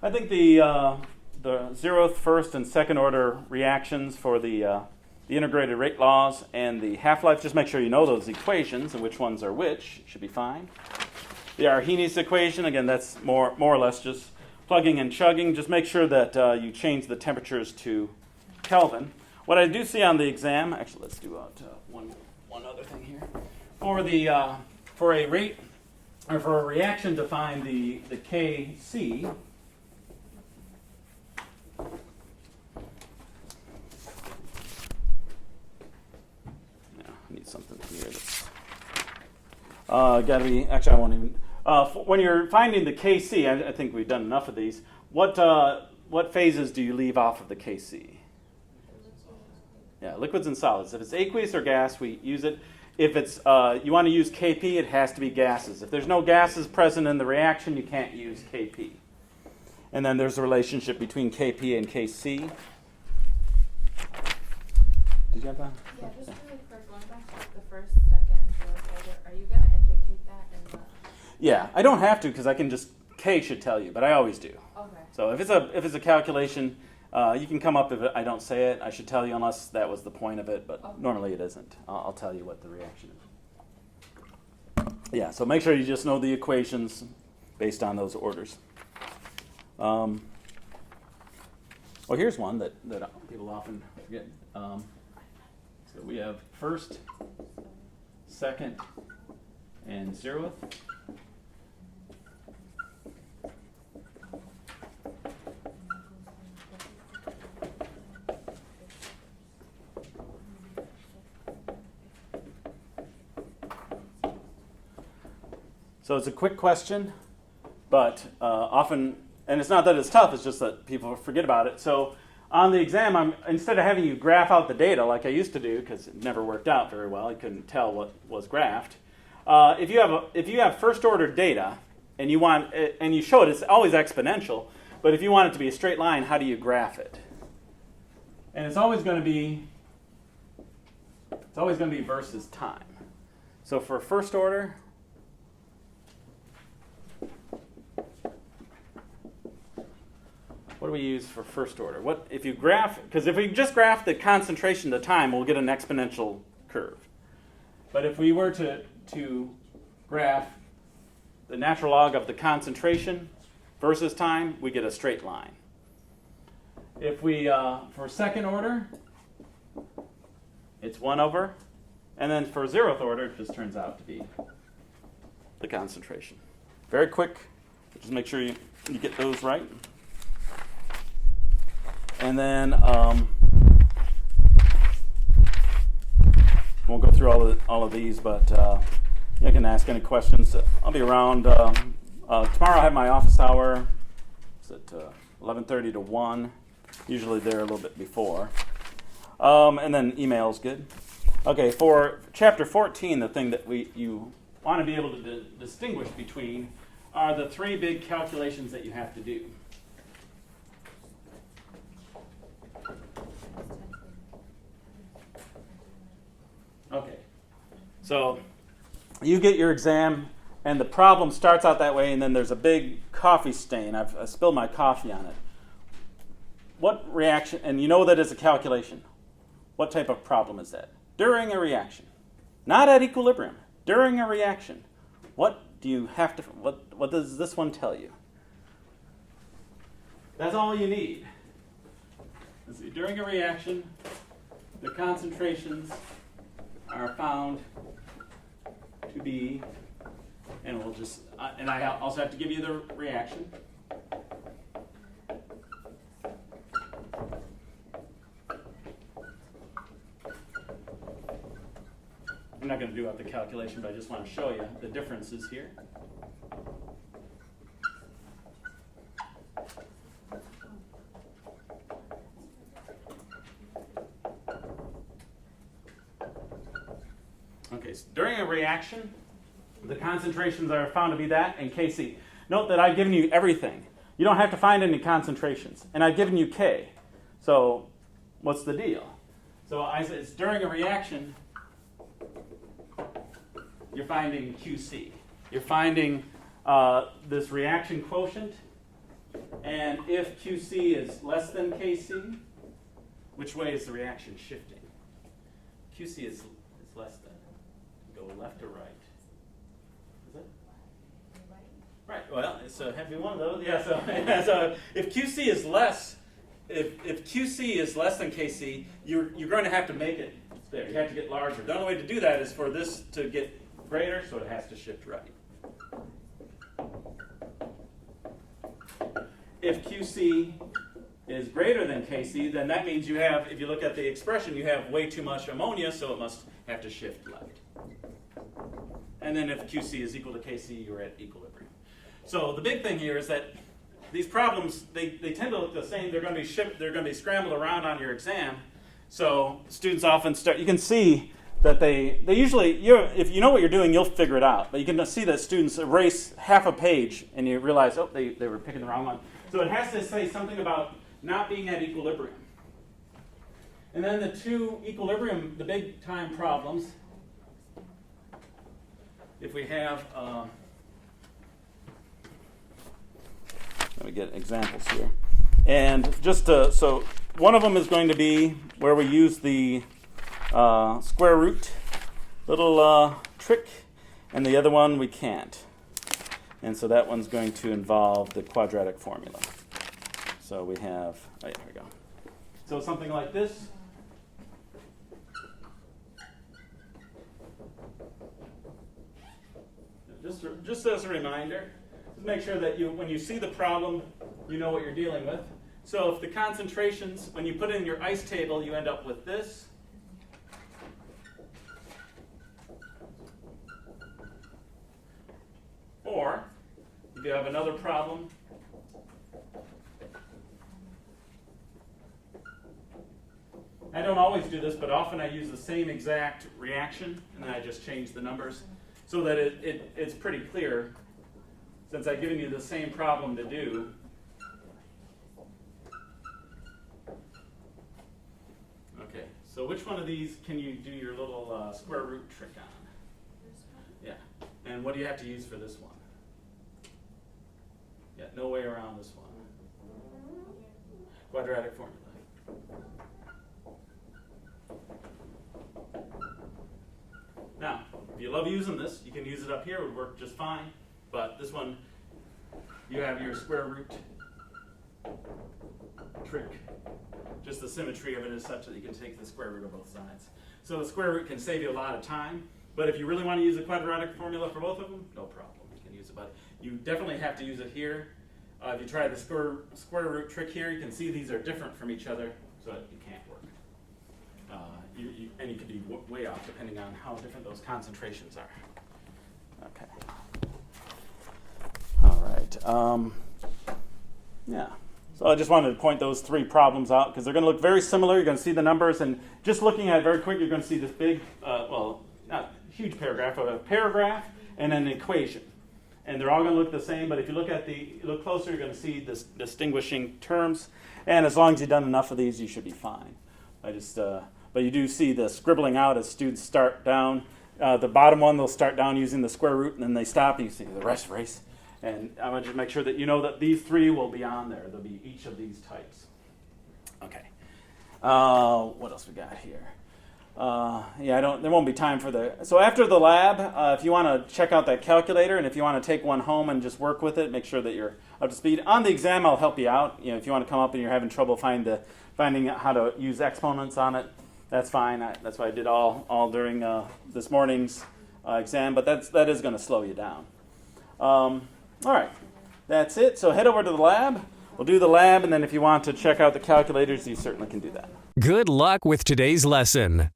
I think the 0th, 1st, and 2nd order reactions for the integrated rate laws and the half-life, just make sure you know those equations and which ones are which. Should be fine. The Arrhenius equation, again, that's more or less just plugging and chugging. Just make sure that you change the temperatures to Kelvin. What I do see on the exam, actually, let's do one other thing here. For a rate or for a reaction to find the Kc. Need something here that's gotta be, actually I won't even, when you're finding the Kc, I think we've done enough of these, what phases do you leave off of the Kc? Yeah, liquids and solids. If it's aqueous or gas, we use it. If it's you want to use Kp, it has to be gases. If there's no gases present in the reaction, you can't use Kp. And then there's a relationship between Kp and Kc. Did you have that? Yeah, just really quick, going back to the 1st, 2nd, and 0th order, are you going to indicate that in the... Yeah, I don't have to because I can just, K should tell you, but I always do. Okay. So if it's a calculation, you can come up if I don't say it. I should tell you unless that was the point of it, but normally it isn't. I'll tell you what the reaction is. Yeah, so make sure you just know the equations based on those orders. Well, here's one that people often forget. So we have 1st, 2nd, and 0th. So it's a quick question, but often, and it's not that it's tough, it's just that people forget about it. So on the exam, instead of having you graph out the data like I used to do, because it never worked out very well, I couldn't tell what was graphed. If you have first order data and you show it, it's always exponential. But if you want it to be a straight line, how do you graph it? And it's always going to be versus time. So for first order, what do we use for first order? What if you graph? Because if we just graph the concentration to time, we'll get an exponential curve. But if we were to graph the natural log of the concentration versus time, we get a straight line. If we for second order, it's 1 over, and then for 0th order, it just turns out to be the concentration. Very quick. Just make sure you get those right. And then won't go through all of these, but you can ask any questions. I'll be around tomorrow. I have my office hour. It's at 11:30 to 1. Usually there a little bit before. And then email's good. Okay, for chapter 14, the thing that you want to be able to distinguish between are the 3 big calculations that you have to do. Okay, so you get your exam, and the problem starts out that way, and then there's a big coffee stain. I spilled my coffee on it. What reaction, and you know that it's a calculation. What type of problem is that? During a reaction. Not at equilibrium. During a reaction. What do you have to, what does this one tell you? That's all you need. During a reaction, the concentrations are found to be And we'll just, and I also have to give you the reaction. I'm not going to do out the calculation, but I just want to show you the differences here. Okay, so during a reaction, the concentrations are found to be that and Kc. Note that I've given you everything. You don't have to find any concentrations. And I've given you K. So what's the deal? So I said it's during a reaction, you're finding QC. You're finding this reaction quotient. And if QC is less than Kc, which way is the reaction shifting? QC is less than. Go left or right? Is it? Right. Well, it's a heavy one of those. Yeah. So if QC is less, if QC is less than Kc, you're going to have to make it there. You have to get larger. The only way to do that is for this to get greater, so it has to shift right. If QC is greater than Kc, then that means you have, if you look at the expression, you have way too much ammonia, so it must have to shift left. And then if QC is equal to Kc, you're at equilibrium. So the big thing here is that these problems, they tend to look the same. They're going to be scrambled around on your exam. So students often start, you can see that they usually, if you know what you're doing, you'll figure it out. But you can see that students erase half a page and you realize, oh, they were picking the wrong one. So it has to say something about not being at equilibrium. And then the two equilibrium, the big time problems, if we have, let me get examples here. And just so one of them is going to be where we use the square root little trick, and the other one we can't. And so that one's going to involve the quadratic formula. So we have, oh yeah, here we go. So something like this. Just as a reminder, make sure that when you see the problem, you know what you're dealing with. So if the concentrations, when you put in your ice table, you end up with this. Or if you have another problem, I don't always do this, but often I use the same exact reaction, and then I just change the numbers so that it's pretty clear, since I've given you the same problem to do. Okay, so which one of these can you do your little square root trick on? Yeah, and what do you have to use for this one? Yeah, no way around this one. Quadratic formula. Now, if you love using this, you can use it up here. It would work just fine. But this one, you have your square root trick. Just the symmetry of it is such that you can take the square root of both sides. So the square root can save you a lot of time. But if you really want to use a quadratic formula for both of them, no problem. You can use it. But you definitely have to use it here. If you try the square root trick here, you can see these are different from each other, so it can't work. And you could be way off depending on how different those concentrations are. Okay. All right. Yeah. So I just wanted to point those three problems out because they're going to look very similar. You're going to see the numbers, and just looking at it very quick, you're going to see this big, well, not huge paragraph, but a paragraph and an equation. And they're all going to look the same, but if you look closer, you're going to see this distinguishing terms. And as long as you've done enough of these, you should be fine. But you do see the scribbling out as students start down. The bottom one, they'll start down using the square root, and then they stop, and you see the rest race. And I want you to make sure that you know that these three will be on there. They'll be each of these types. Okay. What else we got here? There won't be time for so after the lab, if you want to check out that calculator, and if you want to take one home and just work with it, make sure that you're up to speed. On the exam, I'll help you out. If you want to come up and you're having trouble finding out how to use exponents on it, that's fine. That's what I did all during this morning's exam, but that is going to slow you down. All right, that's it. So head over to the lab. We'll do the lab, and then if you want to check out the calculators, you certainly can do that. Good luck with today's lesson.